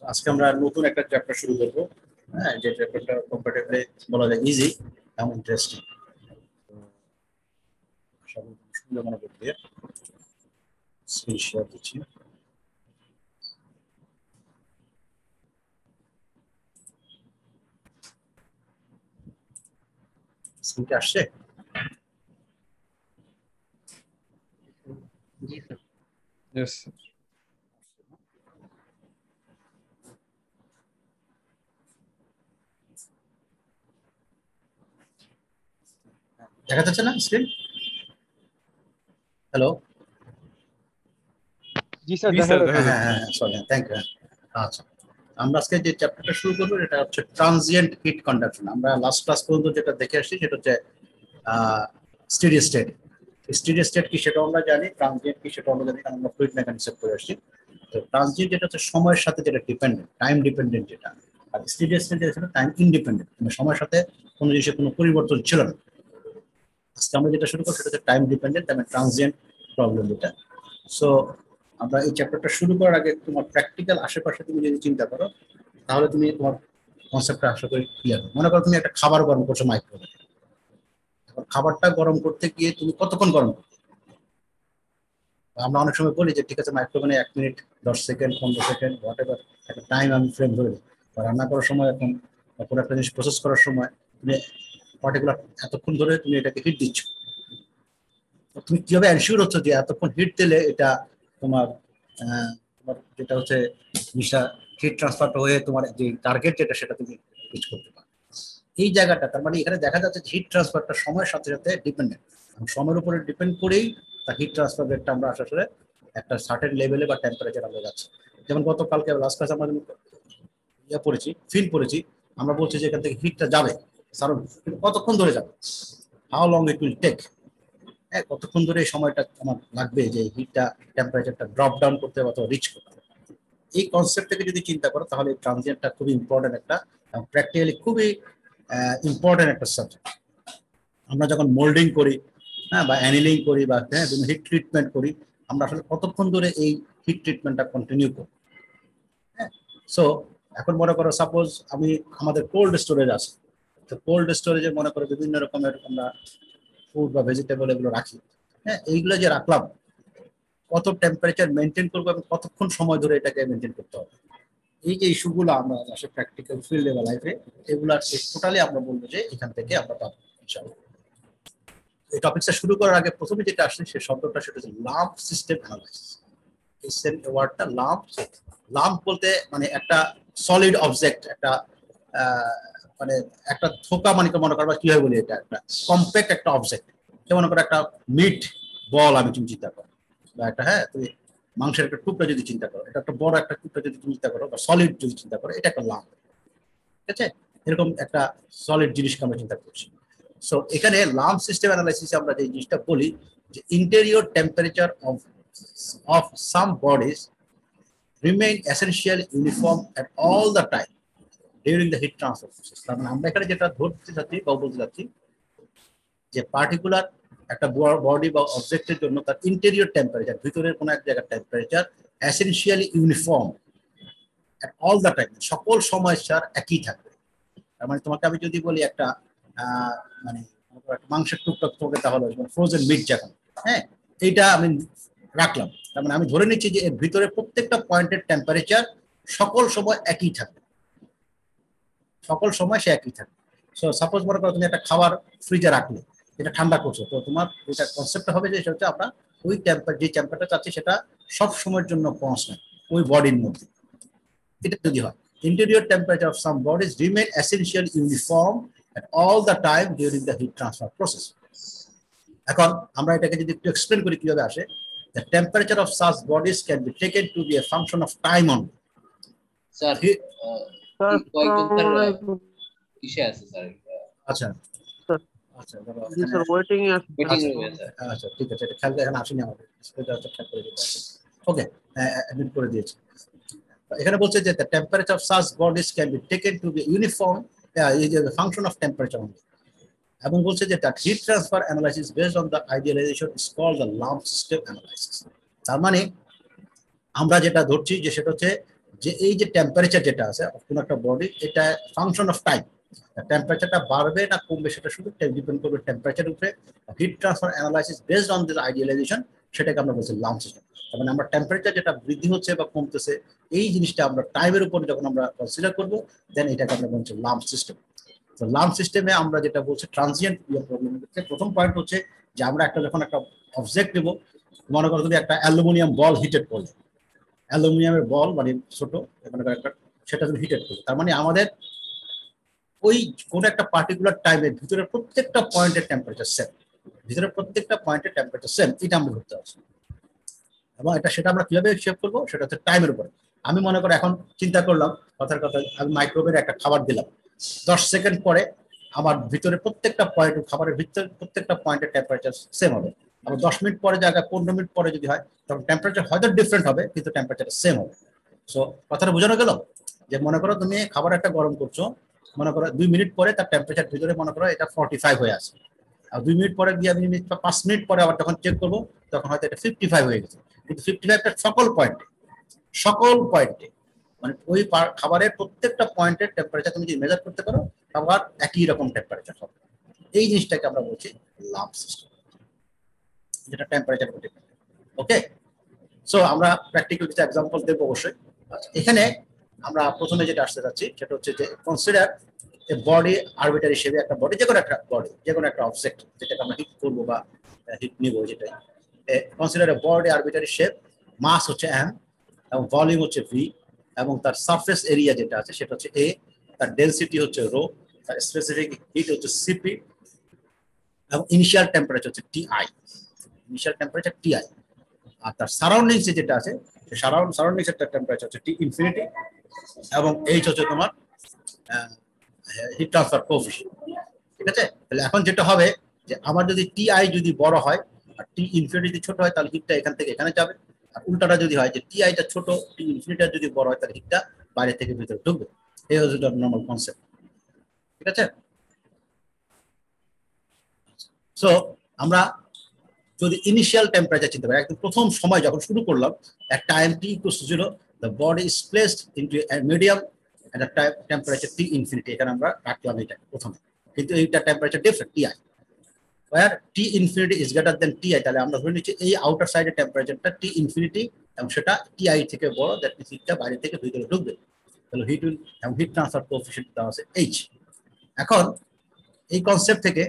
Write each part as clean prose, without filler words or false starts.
আজকে আমরা নতুন একটা চ্যাপ্টার শুরু করব। হ্যাঁ, যে চ্যাপ্টারটা কম্পারেটিভলি বলা যায় ইজি এবং ইন্টারেস্টিং। সবাই সুন্দর মনে করতে স্ক্রিন শেয়ার দিচ্ছি। স্ক্রিনটা আসছে? জি স্যার। Yes. দেখা যাচ্ছে না স্ক্রিন? হ্যালো। জি স্যার, জি দেখা স্যার, যাচ্ছে। দেখা হ্যাঁ যাচ্ছে। হ্যাঁ হ্যাঁ, সরি, থ্যাংক ইউ। আচ্ছা, আমরা আজকে যে চ্যাপ্টারটা শুরু করবো এটা হচ্ছে ট্রানজিয়েন্ট হিট কন্ডাকশন। আমরা লাস্ট ক্লাস পর্যন্ত যেটা দেখে আসছি সেটা হচ্ছে স্টেডি স্টেট। স্টেডি স্টেট কি সেটা আমরা জানি, ট্রানজিয়েন্ট কি সেটা আমরা জানি, কারণ আমরা ফ্লুইড মেকানিক্সে পড়ে আসছি। তো ট্রানজিয়েন্ট যেটা হচ্ছে সময়ের সাথে যেটা ডিপেন্ডেন্ট, টাইম ডিপেন্ডেন্ট যেটা, আর স্টেডি স্টেট যেটা টাইম ইন্ডিপেন্ডেন্ট, মানে সময়ের সাথে কোনো জিনিসের কোনো পরিবর্তন ছিল না। আজকে আমরা যেটা শুরু করবো সেটা হচ্ছে টাইম ডিপেন্ডেন্ট এবং ট্রানজিয়েন্ট প্রবলেম যেটা। সো আমরা এই চ্যাপ্টারটা শুরু করার আগে তোমার প্র্যাকটিক্যাল আশেপাশে তুমি যদি চিন্তা করো তাহলে তুমি তোমার কনসেপ্টটা আশা করি ক্লিয়ার। মনে করো তুমি একটা খাবার গরম করছো মাইক্রোওয়েভে, এখন খাবারটা গরম করতে গিয়ে তুমি কতক্ষণ গরম করো? আমরা অনেক সময় বলি যে ঠিক আছে মাইক্রোওভেনে 1 minute 10 second 15 second what ever একটা টাইম আমি ফ্রেম ধরে দিই। রান্না করার সময় এখন কোনো একটা জিনিস প্রসেস করার সময় তুমি পার্টিকুলার এতক্ষণ ধরে তুমি এটাকে হিট দিচ্ছ। তুমি কিভাবে এনশিওর হচ্ছে যে এতক্ষণ হিট দিলে এটা তোমার তোমার যেটা হচ্ছে জিনিসটা হিট ট্রান্সফারটা হয়ে তোমার যে টার্গেট যেটা সেটা তুমি রিচ করতে পারো। এই জায়গাটা তার মানে এখানে দেখা যাচ্ছে হিট ট্রান্সফারটা সময়ের সাথে সাথে ডিপেন্ডেন্ট, সময়ের উপরে ডিপেন্ড করেই তার হিট ট্রান্সফার রেটটা আমরা আসলে একটা সার্টেন লেভেলে বা টেম্পারেচার আমরা যাচ্ছি। যেমন গতকালকে লাস্ট ক্লাস আমরা পড়েছি, ফিল করেছি, আমরা বলছি যে এখান থেকে হিটটা যাবে, কারণ কতক্ষণ ধরে যাবে, how long it will take, হ্যাঁ কতক্ষণ ধরে এই সময়টা আমার লাগবে যে হিটটা টেম্পারেচারটা ড্রপ ডাউন করতে অথবা রিচ করতে। এই কনসেপ্ট থেকে যদি চিন্তা করো তাহলে ট্রানজিয়েন্টটা খুবই ইম্পর্টেন্ট একটা, প্র্যাকটিক্যালি খুবই ইম্পর্টেন্ট একটা সাবজেক্ট। আমরা যখন মোল্ডিং করি, হ্যাঁ, বা অ্যানিলিং করি বা হ্যাঁ হিট ট্রিটমেন্ট করি, আমরা আসলে কতক্ষণ ধরে এই হিট ট্রিটমেন্টটা কন্টিনিউ করি। হ্যাঁ, সো এখন মনে করো সাপোজ আমি আমাদের কোল্ড স্টোরেজ আছে, তো কোল্ড স্টোরেজে মনে করো বিভিন্ন রকমের আমরা ফুড বা ভেজিটেবল এগুলো রাখি। হ্যাঁ, এইগুলো যে রাখলাম কত টেম্পারেচার মেনটেন করবো এবং কতক্ষণ সময় ধরে এটাকে মেনটেন করতে হবে, এই যে ইস্যুগুলো আমরা আসলে প্র্যাকটিক্যাল ফিল্ডে বা লাইফে এগুলো টোটালি আমরা বলবো যে এখান থেকে আমরা পাবো ইনশাআল্লাহ। এই টপিকটা শুরু করার আগে প্রথমে যেটা আসছে সেই শব্দটা সেটা হচ্ছে লাম্প সিস্টেম অ্যানালাইসিস। এই ওয়ার্ডটা লাম্প, লাম্প বলতে মানে একটা সলিড অবজেক্ট, একটা মানে একটা থোকা, মানে মনে করো কি হয় বলি, এটা একটা কম্প্যাক্ট একটা অবজেক্ট। যেমন করে একটা মিট বল আমি তুমি চিন্তা করো, বা একটা হ্যাঁ তুমি মাংসের একটা টুকরা যদি চিন্তা করো, এটা একটা বড় একটা টুকরা যদি তুমি চিন্তা করো বা সলিড যদি চিন্তা করো, এটা একটা লাম্প। ঠিক আছে, এরকম একটা সলিড জিনিসকে আমরা চিন্তা করছি। সো এখানে লাম্প সিস্টেম অ্যানালাইসিসে আমরা যে জিনিসটা বলি যে interior temperature of some bodies remain essentially uniform at all the time during the heat transfer process. তার মানে আমরা এখানে যেটা ধরতে চাচ্ছি বা বলতে চাচ্ছি যে পার্টিকুলার একটা বডি বা অবজেক্টের জন্য তার ইন্টেরিয়র টেম্পারেচার, ভিতরের কোনো এক জায়গার temperature essentially uniform at all the time, সকল সময় স্যার একই থাকবে। তার মানে তোমাকে আমি যদি বলি একটা মানে মাংসের টুকটা তোমাকে তাহলে ফ্রোজেন মিট যখন, হ্যাঁ এইটা আমি রাখলাম, তার মানে আমি ধরে নিচ্ছি যে এর ভিতরে প্রত্যেকটা পয়েন্টের টেম্পারেচার সকল সময় একই থাকবে, সকল সময় সে একই থাকবে। সো সাপোজ মনে করো তুমি একটা খাবার ফ্রিজে রাখলে, এটা ঠান্ডা করছো, তো তোমার যেটা কনসেপ্টটা হবে যে সেটা হচ্ছে আমরা ওই যে টেম্পারেচার চাচ্ছি সেটা সব সময়ের জন্য কনস্ট্যান্ট ওই বডির মধ্যে। এটা যদি হয় interior temperature of some bodies remain essentially uniform at all the time during the heat transfer process. এখন আমরা এটাকে যদি একটু এক্সপ্লেন করি কিভাবে আসে, the temperature of such bodies can be taken to be a function of time only. Sir sir, কয়েকজন কিসে আছে স্যার? আচ্ছা স্যার। আচ্ছা জি স্যার, ওয়েটিং এ আছে। মিটিং রুমে স্যার। আচ্ছা ঠিক আছে, এটা খেয়াল এখানে আসেনি আমাদের স্ক্রিনটা খেয়াল করে দিতে। ওকে, অ্যাডমিট করে দিয়েছি। এখানে বলছে যে the temperature of such bodies can be taken to be uniform is a function of temperature only, এবং বলছে যে that heat transfer analysis based on the idealization is called the lump system analysis। তার মানে আমরা যেটা ধরছি যে সেটা হচ্ছে যে এই যে টেম্পারেচার যেটা আছে কোনো একটা বডি, এটা ফাংশন অফ টাইম। টেম্পারেচারটা বাড়বে না কমবে সেটা শুধু ডিপেন্ড করবে টেম্পারেচারের উপরে। Heat transfer analysis based on this idealisation, সেটাকে আমরা বলছি লাম্প সিস্টেম। তার মানে আমরা টেম্পারেচার যেটা বৃদ্ধি হচ্ছে বা কমতেছে এই জিনিসটা আমরা টাইমের উপর যখন আমরা কনসিডার করবো, দেন এটাকে আমরা বলছি লাম্প সিস্টেম। তো লাম্প সিস্টেমে আমরা যেটা বলছি ট্রানজিয়েন্ট প্রবলেম হচ্ছে, প্রথম পয়েন্ট হচ্ছে যে আমরা যখন একটা অবজেক্ট নেব, মনে করো তুমি একটা অ্যালুমিনিয়াম বল হিটেড করলে, অ্যালুমিনিয়ামের বল মানে ছোট একটা, সেটা তুমি হিটেড করলে, তার মানে আমাদের ওই কোন একটা পার্টিকুলার টাইমের ভিতরে প্রত্যেকটা পয়েন্টের টেম্পারেচার সেম, ভিতরে প্রত্যেকটা পয়েন্টের টেম্পারেচার সেম, এটা আমরা ধরতে পারছি। এবং সেটা আমরা কিভাবে হিসেব করবো, সেটা হচ্ছে টাইমের উপরে। আমি মনে করি এখন চিন্তা করলাম, কথার কথা, আমি মাইক্রোওয়েভে একটা খাবার দিলাম, 10 সেকেন্ড পরে আমার ভিতরে প্রত্যেকটা পয়েন্ট, খাবারের ভিতরে প্রত্যেকটা পয়েন্টের টেম্পারেচার সেম হবে। আবার 10 মিনিট পরে জায়গায় 15 মিনিট পরে যদি হয়, তখন টেম্পারেচার হয়তো ডিফারেন্ট হবে, কিন্তু টেম্পারেচার সেম হবে। সো কথাটা বোঝানো গেল যে মনে করো তুমি খাবার একটা গরম করছো, মনে করো 2 মিনিট পরে তার টেম্পারেচার ভিতরে মনে করো এটা 45 হয়ে আছে, আর 2 মিনিট পরে গিয়ে আমি 5 মিনিট পরে আবার যখন চেক করবো তখন হয়তো এটা 55 হয়ে গেছে। কিন্তু 55টা সকল পয়েন্টে মানে ওই খাবারের প্রত্যেকটা পয়েন্টের টেম্পারেচার তুমি যদি মেজার করতে পারো, খাবার একই রকম টেম্পারেচার হবে। এই জিনিসটাকে আমরা বলছি লাম্প সিস্টেম, যেটা টেম্পারেচার ডিপেন্ডেন্ট। ওকে, সো আমরা প্র্যাকটিক্যাল কিছু এক্সাম্পল দেবো অবশ্যই। এখানে আমরা প্রথমে যেটা আসতে যাচ্ছি সেটা হচ্ছে যে কনসিডার এ বডি আরবিটারি শেপে, একটা বডি, যে কোনো একটা বডি, যে কোনো একটা অবজেক্ট যেটাকে আমরা হিট করবো বা হিট নিব, যেটাই কনসিডার এ বডি আরবিটারি শেপ, মাস হচ্ছে m এবং ভলিউম হচ্ছে v, এবং তার সারফেস এরিয়া যেটা আছে সেটা হচ্ছে a, তার ডেনসিটি হচ্ছে রো, তার স্পেসিফিক হিট হচ্ছে cp, এবং ইনিশিয়াল টেম্পারেচার হচ্ছে ti, ইনিশিয়াল টেম্পারেচার ti, আর তার সারাউন্ডিংস যেটা আছে সারাউন্ডিংস এর টেম্পারেচার হচ্ছে টি ইনফিনিটি, এবং এইচ হচ্ছে তোমার হিট ট্রান্সফার কোএফিশিয়েন্ট। ঠিক আছে, তাহলে এখন যেটা হবে যে আমার যদি টি আই যদি বড় হয় আর টি ইনফিনিটি যদি ছোট হয়, তাহলে হিটটা এখান থেকে এখানে যাবে, আর উল্টাটা যদি হয় যে টি আইটা ছোট, টি ইনফিনিটি যদি বড় হয়, তাহলে হিটটা বাইরে থেকে ভিতরে ঢুকবে। এই হচ্ছে নর্মাল কনসেপ্ট। ঠিক আছে, সো আমরা যদি ইনিশিয়াল টেম্পারেচার চিন্তা করি, একদম প্রথম সময় যখন শুরু করলাম, at time t equals to 0, the body is placed into a medium at a temperature t infinity। এখানে আমরা রাখলাম এটা প্রথমে, কিন্তু এইটা temperature different ti, where t infinity is greater than ti, তাহলে আমরা ধরে নিচ্ছি এই আউটার সাইডের টেম্পারেচারটা t infinity এবং সেটা ti থেকে বড়, দ্যাট মিন্স হিটটা বাইরে থেকে ভিতরে ঢুকবে। তাহলে হিট ট্রান্সফার কোএফিশিয়েন্ট দেওয়া আছে h। এখন এই কনসেপ্ট থেকে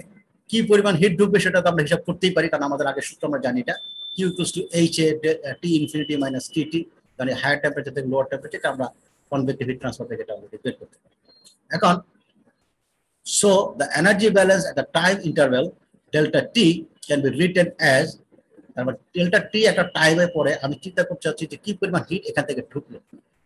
কি পরিমাণ হিট ঢুকবে সেটা তো আমরা হিসাব করতেই পারি, কারণ আমাদের আগের সূত্র আমরা জানি এটা q equals to h a t infinity minus tt, মানে হায়ার টেম্পারেচার থেকে লোয়ার টেম্পারেচার আমরা কনভেক্টিভ হিট ট্রান্সফার থেকে এটা আমরা বের করতে পারি। এখন so the energy balance at the time interval delta T can be written as, তারপর ডেল্টা টি একটা টাইমের পরে আমি চিন্তা করতে চাচ্ছি যে কি পরিমাণ হিট এখান থেকে ঢুকলো,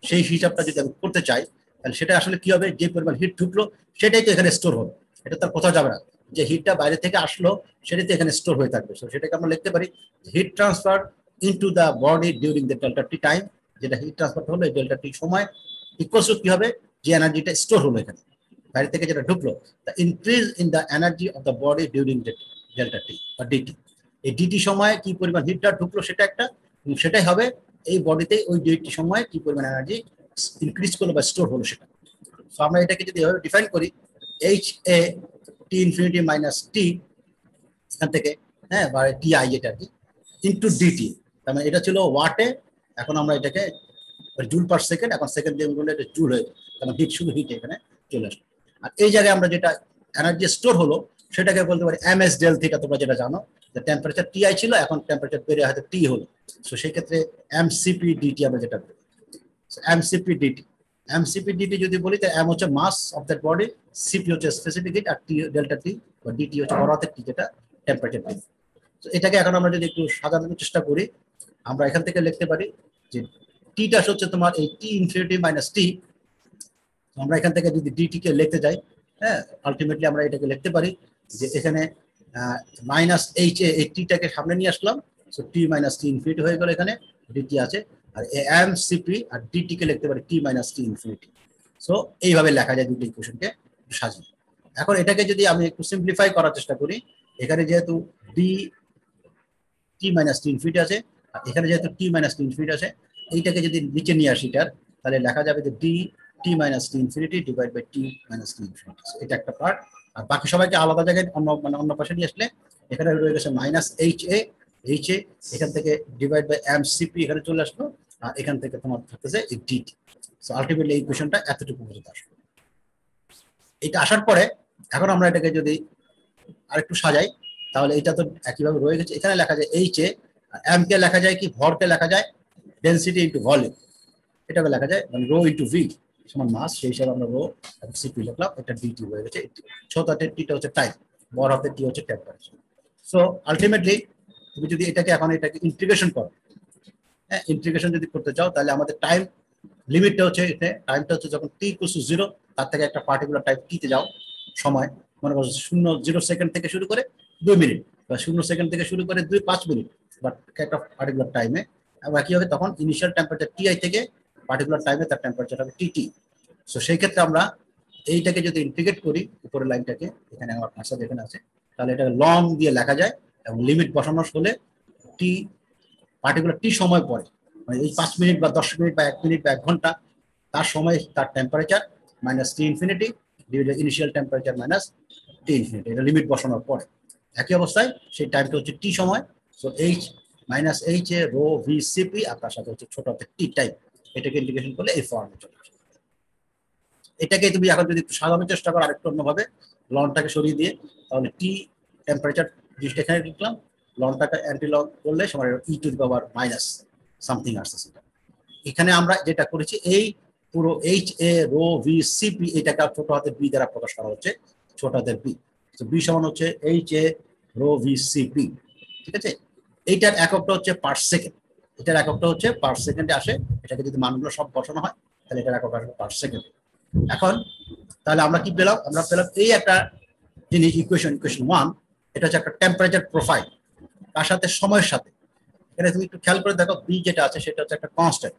সেই হিসাবটা যদি আমি করতে চাই, তাহলে সেটা আসলে কি হবে, যে পরিমাণ হিট ঢুকলো সেটাই তো এখানে স্টোর হবে, এটা তার কোথাও যাবে না। যে হিটটা বাইরে থেকে আসলো সেটাতে এখানে স্টোর হয়ে থাকবে। সো সেটাকে আমরা লিখতে পারি hit transfer into the body during the delta tea time, যেটা হিট ট্রান্সফার হলো এই ডেল্টা টি সময়, ইকুয়ালস টু কি হবে, যে এনার্জিটা স্টোর হলো এখানে বাইরে থেকে যেটা ঢুকলো, the increase in the energy of the body during delta T বা ডিটি। এই ডিটি সময়ে কি পরিমাণ হিটটা ঢুকলো সেটা একটা, সেটাই হবে এই বডিতে ওই ডিটি সময়ে কি পরিমাণ এনার্জি ইনক্রিজ করলো বা স্টোর হলো সেটা। সো আমরা এটাকে যদি এভাবে ডিফাইন করি, H A T infinity minus T এখান থেকে, হ্যাঁ, বা টি আই যেটা আর কি, ইন্টু ডিটি, তার মানে এটা ছিল ওয়াটে, এখন আমরা এটাকে জুল পার সেকেন্ড, এখন সেকেন্ড দিয়ে বললে এটা জুল হয়ে যাবে, তার মানে হিট শুধু হিট এখানে চলে আসবে। আর এই জায়গায় আমরা যেটা এনার্জি স্টোর হলো সেটাকে বলতে পারি এম এস ডেল থিটা, তোমরা যেটা জানো যে টেম্পারেচার টি আই ছিল, এখন টেম্পারেচার বেড়ে হয়তো টি হলো, সো সেই ক্ষেত্রে এমসিপি ডিটি আমরা যেটা বলি, এমসিপি ডিটি। এমসিপি ডিটি যদি বলি, তো এম হচ্ছে মাস অফ দ্যাট বডি, সিপি হচ্ছে স্পেসিফিক হিট, আর টি ডেল্টা টি বা ডিটি হচ্ছে বড় হাতের টি, যেটা টেম্পারেচার টি। তো এটাকে এখন আমরা যদি একটু সাজানোর চেষ্টা করি, আমরা এখান থেকে লিখতে পারি যে টিটা হচ্ছে তোমার এই টি ইনফিনিটি মাইনাস টি, আমরা এখান থেকে যদি ডিটি কে লিখতে যাই, হ্যাঁ, আলটিমেটলি আমরা এটাকে লিখতে পারি যে এখানে মাইনাস এইচ এ, এই টিটাকে সামনে নিয়ে আসলাম, সো টি মাইনাস টি ইনফিনিটি হয়ে গেল, এখানে ডিটি আছে, আর এম সিপি আর ডিটি কে লিখতে পারি টি মাইনাস টি ইনফিনিটি। সো এইভাবে লেখা যায় দুটো ইকুয়েশনকে সাজিয়ে। এখন এটাকে যদি আমি একটু সিম্পলিফাই করার চেষ্টা করি, এখানে যেহেতু D T minus T infinity আছে, আর এখানে যেহেতু টি মাইনাস টি ইনফিনিটি আছে, এইটাকে যদি নিচে নিয়ে আসি এটার, তাহলে লেখা যাবে যে D T minus T infinity divide by T minus T infinity. এটা একটা পার্ট। আর বাকি সবাইকে আলাদা জায়গায় অন্য পাশে নিয়ে আসলে এখানে রয়ে গেছে মাইনাস এইচ এ, এখান থেকে ডিভাইড বাই এম সিপি এখানে চলে আসলো, আর এখান থেকে তোমার থাকতেছে এই ডিটি। সো আলটিমেটলি এই ইকুয়েশনটা এতটুকু পর্যন্ত আসবে। এটা আসার পরে এখন আমরা এটাকে যদি আরেকটু সাজাই তাহলে এটা তো একইভাবে রয়ে গেছে। এখানে লেখা যায় এইচ এ, এম কে লেখা যায় কি, ভরকে লেখা যায় ডেনসিটি ইন্টু ভলিউম, এটাকে লেখা যায় মানে রো ইন্টু ভি সমান মাস, সেই হিসাবে আমরা রো সিপি লিখলাম। এটা ডিটি হয়ে গেছে। ছোট হাতের টিটা হচ্ছে টাইম, বড় হাতের টি হচ্ছে টেম্পারেচার। সো আলটিমেটলি তুমি যদি এটাকে এখন এটাকে ইন্টিগ্রেশন করো, হ্যাঁ ইন্টিগ্রেশন যদি করতে চাও তাহলে আমাদের টাইম লিমিটটা হচ্ছে এখানে, টাইমটা হচ্ছে যখন টি ইকুয়াল টু 0 তার থেকে একটা পার্টিকুলার টাইম টিতে যাও, সময় মনে করো 0 সেকেন্ড থেকে শুরু করে 2 মিনিট, বা 0 সেকেন্ড থেকে শুরু করে 5 মিনিট, বাট একটা পার্টিকুলার টাইমে। এবং কি হবে তখন ইনিশিয়াল টেম্পারেচার টিআই থেকে পার্টিকুলার টাইমে তার টেম্পারেচার হবে টিটি। সো সেই ক্ষেত্রে আমরা এইটাকে যদি ইন্টিগ্রেট করি উপরের লাইনটাকে, এখানে আমার ভাষা যেখানে আছে, তাহলে এটা লং দিয়ে লেখা যায় এবং লিমিট বসানোর হলে টি পার্টিকুলার টি সময় পরে, মানে এই 5 মিনিট বা 10 মিনিট বা 1 মিনিট বা 1 ঘন্টা তার সময় তার temperature minus T infinity divided initial temperature minus T infinity, এটা লিমিট বসানোর পরে একই অবস্থায় সেই টাইমটা হচ্ছে টি সময়। So H minus H A rho V CP আর তার সাথে হচ্ছে ছোট হাতের টি টাইম, এটাকে ইন্টিগ্রেশন করলে এই ফর্মে চলে আসে। এটাকে তুমি এখন যদি সাজানোর চেষ্টা করো আরেকটু অন্যভাবে, লনটাকে সরিয়ে দিয়ে, তাহলে টি টেম্পারেচার জিনিসটা এখানে লিখলাম, লনটাকে অ্যান্টি লন করলে সময় E to the power minus something আসছে সেটা। এখানে আমরা যেটা করেছি এই পুরো H A rho V CP এটাকে ছোট হাতের বি দ্বারা প্রকাশ করা হচ্ছে, ছোট হাতের বি। তো বি সমান হচ্ছে H A rho V CP, ঠিক আছে। এইটার এককটা হচ্ছে পার সেকেন্ড, এটার এককটা হচ্ছে পার সেকেন্ডে আসে। এটাকে যদি মানগুলো সব বসানো হয় তাহলে এটার একক আসবে পার সেকেন্ডে। এখন তাহলে আমরা কি পেলাম, আমরা পেলাম এই একটা জিনিস ইকুয়েশন 1, এটা হচ্ছে একটা টেম্পারেচার প্রোফাইল, তার সাথে সময়ের সাথে। এখানে তুমি একটু খেয়াল করে দেখো বি যেটা আছে সেটা হচ্ছে একটা কনস্ট্যান্ট,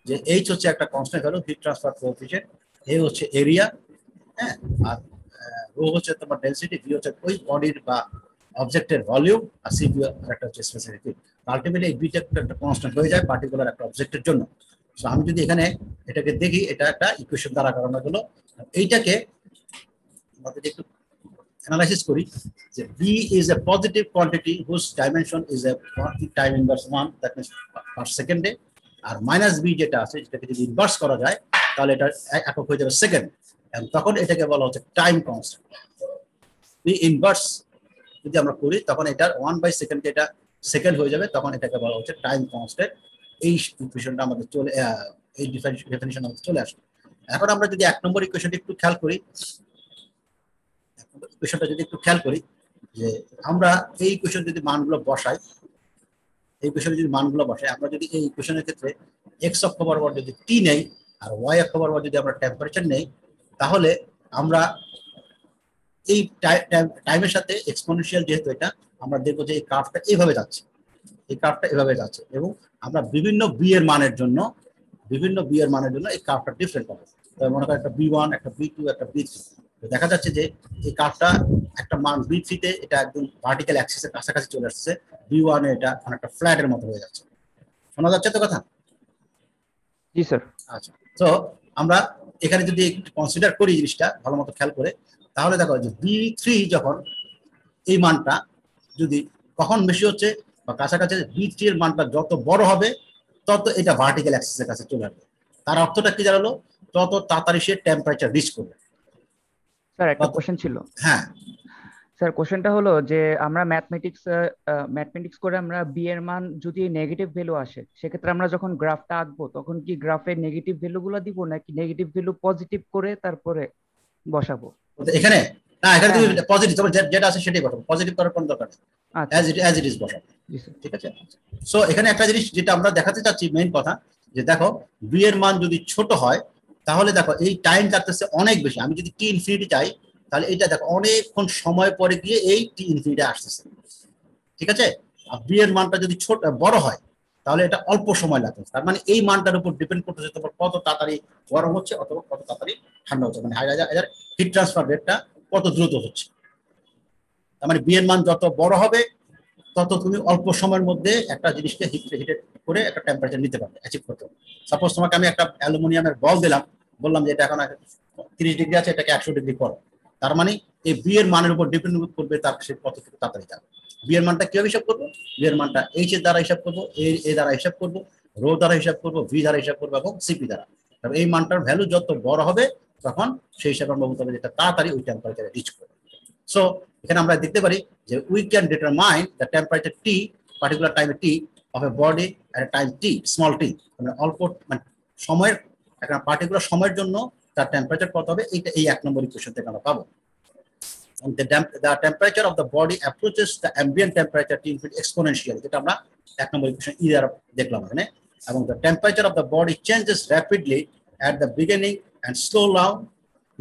যে এইচ হচ্ছে একটা constant value, heat transfer coefficient, A হচ্ছে এরিয়া, হ্যাঁ, আর রো হচ্ছে তোমার ডেনসিটি, ভি হচ্ছে ওই বডির বা অবজেক্টের ভলিউম, আর সিপি একটা হচ্ছে স্পেসিফিক হিট। আলটিমেটলি এই বিটা একটা কনস্ট্যান্ট হয়ে যায় পার্টিকুলার একটা অবজেক্টের জন্য। সো আমি যদি এখানে এটাকে দেখি, এটা একটা ইকুয়েশন দ্বারা করানো হলো। এইটাকে আমাদের একটু অ্যানালাইসিস করি যে B is a positive quantity whose dimension is a time inverse 1, that means per সেকেন্ডে। আর মাইনাস বি যেটা আছে সেটাকে যদি ইনভার্স করা যায় তাহলে এটা একক হয়ে যাবে সেকেন্ড, এবং তখন এটাকে বলা হচ্ছে টাইম কনস্ট্যান্ট। বি ইনভার্স যদি আমরা করি তখন এটার 1/সেকেন্ড এটা সেকেন্ড হয়ে যাবে, তখন এটাকে বলা হচ্ছে টাইম কনস্ট্যান্ট। এই ইকুয়েশনটা আমাদের চলে, এই ডেফিনিশন আমাদের চলে আসে। এখন আমরা যদি 1 নম্বর ইকুয়েশনটা একটু খেয়াল করি, ইকুয়েশনটা যদি একটু খেয়াল করি যে আমরা এই ইকুয়েশন যদি মানগুলো বসাই, এই ইকুয়েশনে যদি মানগুলো বসাই, আমরা যদি এই ইকুয়েশনের ক্ষেত্রে এক্স অক্ষ বরাবর যদি টি নেই আর ওয়াই অক্ষ বরাবর যদি আমরা টেম্পারেচার নেই, তাহলে আমরা এই টাইমের সাথে এক্সপোনেনশিয়াল যেহেতু এটা, আমরা দেখবো যে এই কার্ভটা এইভাবে যাচ্ছে, এই কার্ভটা এভাবে যাচ্ছে, এবং আমরা বিভিন্ন বি এর মানের জন্য এই কার্ভটা ডিফারেন্ট হবে। তবে মনে করেন একটা বি1, একটা বি2, একটা বি3, দেখা যাচ্ছে যে এই কার্ভটা একটা মান বি3তে এটা একদম ভার্টিক্যাল অ্যাক্সিসের কাছাকাছি চলে আসছে, বি1 এ এটা অনেকটা ফ্ল্যাটের মতো হয়ে যাচ্ছে। শোনা যাচ্ছে তো কথা? জি স্যার। আচ্ছা, তো আমরা এখানে যদি কনসিডার করি জিনিসটা ভালো মতো খেয়াল করে, তাহলে দেখো যে বি3 যখন এই মানটা যদি কখন বেশি হচ্ছে বা কাছাকাছি, বি3 এর মানটা যত বড় হবে তত এটা ভার্টিক্যাল অ্যাক্সিসের কাছে চলে আসবে। তার অর্থটা কি দাঁড়ালো, তত তাড়াতাড়ি সে টেম্পারেচার রিচ করবে। স্যার একটা কোশ্চেন ছিল। হ্যাঁ স্যার কোশ্চেনটা হলো যে আমরা ম্যাথমেটিক্স করে আমরা বি এর মান যদি নেগেটিভ ভ্যালু আসে, সেক্ষেত্রে আমরা যখন গ্রাফটা আঁকবো তখন কি গ্রাফের নেগেটিভ ভ্যালু গুলো দিব নাকি নেগেটিভ ভ্যালু পজিটিভ করে তারপরে বসাবো? এখানে না, এখানে তুমি পজিটিভ তোমার যেটা আছে সেটাই বসাবো, পজিটিভ করার কোনো দরকার নেই, অ্যাজ ইট ইজ বসাবো, ঠিক আছে। সো এখানে একটা জিনিস যেটা আমরা দেখাতে চাচ্ছি মেইন কথা, যে দেখো বি এর মান যদি ছোট হয় তাহলে দেখো এই টাইম লাগতেছে অনেক বেশি। আমি যদি টি ইনফিনিটি চাই তাহলে এটা দেখো অনেকক্ষণ সময় পরে গিয়ে এই টি ইনফিনিটি আসতেছে, ঠিক আছে। আর বি এর মানটা যদি বড় হয় তাহলে এটা অল্প সময় লাগতেছে। তার মানে এই মানটার উপর ডিপেন্ড করতেছে তোমার কত তাড়াতাড়ি গরম হচ্ছে অথবা কত তাড়াতাড়ি ঠান্ডা হচ্ছে, মানে হিট ট্রান্সফার রেটটা কত দ্রুত হচ্ছে। তার মানে বি এর মান যত বড় হবে তত তুমি অল্প সময়ের মধ্যে একটা জিনিসকে হিটের করে একটা টেম্পারেচার নিতে পারবে, অ্যাচিভ করতে পারবে। সাপোজ তোমাকে আমি একটা অ্যালুমিনিয়ামের বল দিলাম, বললাম যে এটা এখন 30 ডিগ্রি আছে, এটাকে 100 ডিগ্রি করো। তার মানে এই বি এর মানের উপর ডিপেন্ড করবে তার সে কতটুকু তাড়াতাড়ি যাবে। বি এর মানটা কিভাবে হিসাব করবো? বি এর মানটা এইচ এর দ্বারা হিসাব করবো, এ দ্বারা হিসাব করবো, রো দ্বারা হিসাব করবো, ভি দ্বারা হিসাব করবো এবং সিপি দ্বারা। তবে এই মানটার ভ্যালু যত বড় হবে তখন সেই হিসাবে আমরা বলতে হবে যেটা তাড়াতাড়ি ওই টেম্পারেচারে রিচ করবে। সো এখানে আমরা দেখতে পারি যে we can determine the temperature T particular টাইমে T of a body at time T small T, মানে অল্প মানে সময়ের একটা পার্টিকুলার সময়ের জন্য তার টেম্পারেচার কত হবে, এইটা এই 1 নম্বর ইকুয়েশন থেকে আমরা পাবো। The temperature of the body approaches the ambient temperature T infinity exponentially, যেটা আমরা 1 নম্বর ইকুয়েশন ই দ্বারা দেখলাম এখানে। এবং the temperature of the body changes rapidly at the beginning and slow down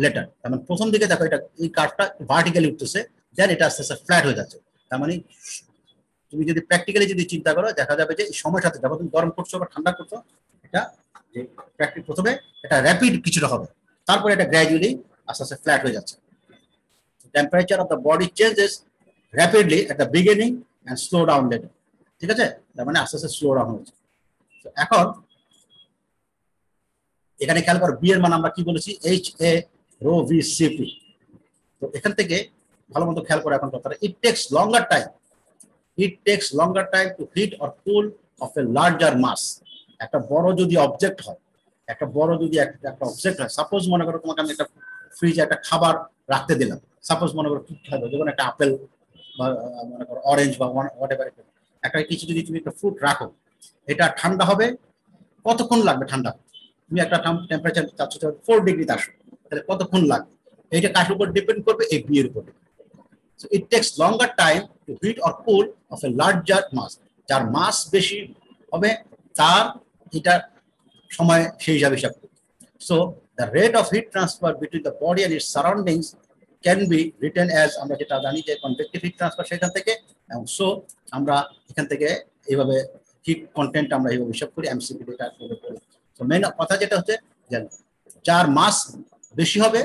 later। তার মানে প্রথম দিকে দেখো এটা এই কার্ভটা ভার্টিক্যালি উঠতেছে, দেন এটা আস্তে আস্তে ফ্ল্যাট হয়ে যাচ্ছে। তার মানে তুমি যদি প্র্যাকটিক্যালি যদি চিন্তা করো দেখা যাবে যে এই সময়ের সাথে যখন তুমি গরম করছো বা ঠান্ডা করছো, এটা যে প্র্যাকটিক প্রথমে এটা র্যাপিড কিছুটা হবে, তারপরে এটা গ্র্যাজুয়ালি আস্তে আস্তে ফ্ল্যাট হয়ে যাচ্ছে। Temperature of the body changes rapidly at the beginning and slow down later। ঠিক আছে, তার মানে আস্তে আস্তে স্লো ডাউন হচ্ছে। এখন এখানে খেয়াল করো বি এর মান আমরা কি বলেছি, H A rho V CP. তো এখান থেকে ভালো মতো খেয়াল করো এখন কথাটা, it takes longer time to heat or cool of a larger mass. একটা বড় যদি অবজেক্ট হয়, একটা অবজেক্ট হয়, সাপোজ মনে করো তোমাকে আমি একটা ফ্রিজে একটা খাবার রাখতে দিলাম, সাপোজ মনে করো কি খাবে, যেমন একটা আপেল বা মনে করো অরেঞ্জ বা হোয়াট এভার একটা কিছু যদি তুমি একটা ফ্রুট রাখো, এটা ঠান্ডা হবে কতক্ষণ লাগবে ঠান্ডা? তুমি একটা টেম্পারেচার চাচ্ছ 4 ডিগ্রিতে আসো, তাহলে কতক্ষণ লাগবে? এইটা কার উপর ডিপেন্ড করবে? এই বি এর উপর। So it takes longer time to heat or cool of a larger mass। যার মাস বেশি হবে তার এটা সময় সেই হিসাবে হিসাব করবে। So the rate of heat transfer between the body and its surroundings can be written as, আমরা যেটা জানি যে কনভেক্টিভ হিট ট্রান্সফার সেখান থেকে, এবং সো আমরা এখান থেকে এইভাবে হিট কন্টেন্ট আমরা এইভাবে হিসাব করি এমসিপি ডেটা করে করি। তো মেন কথা যেটা হচ্ছে যে যার মাস বেশি হবে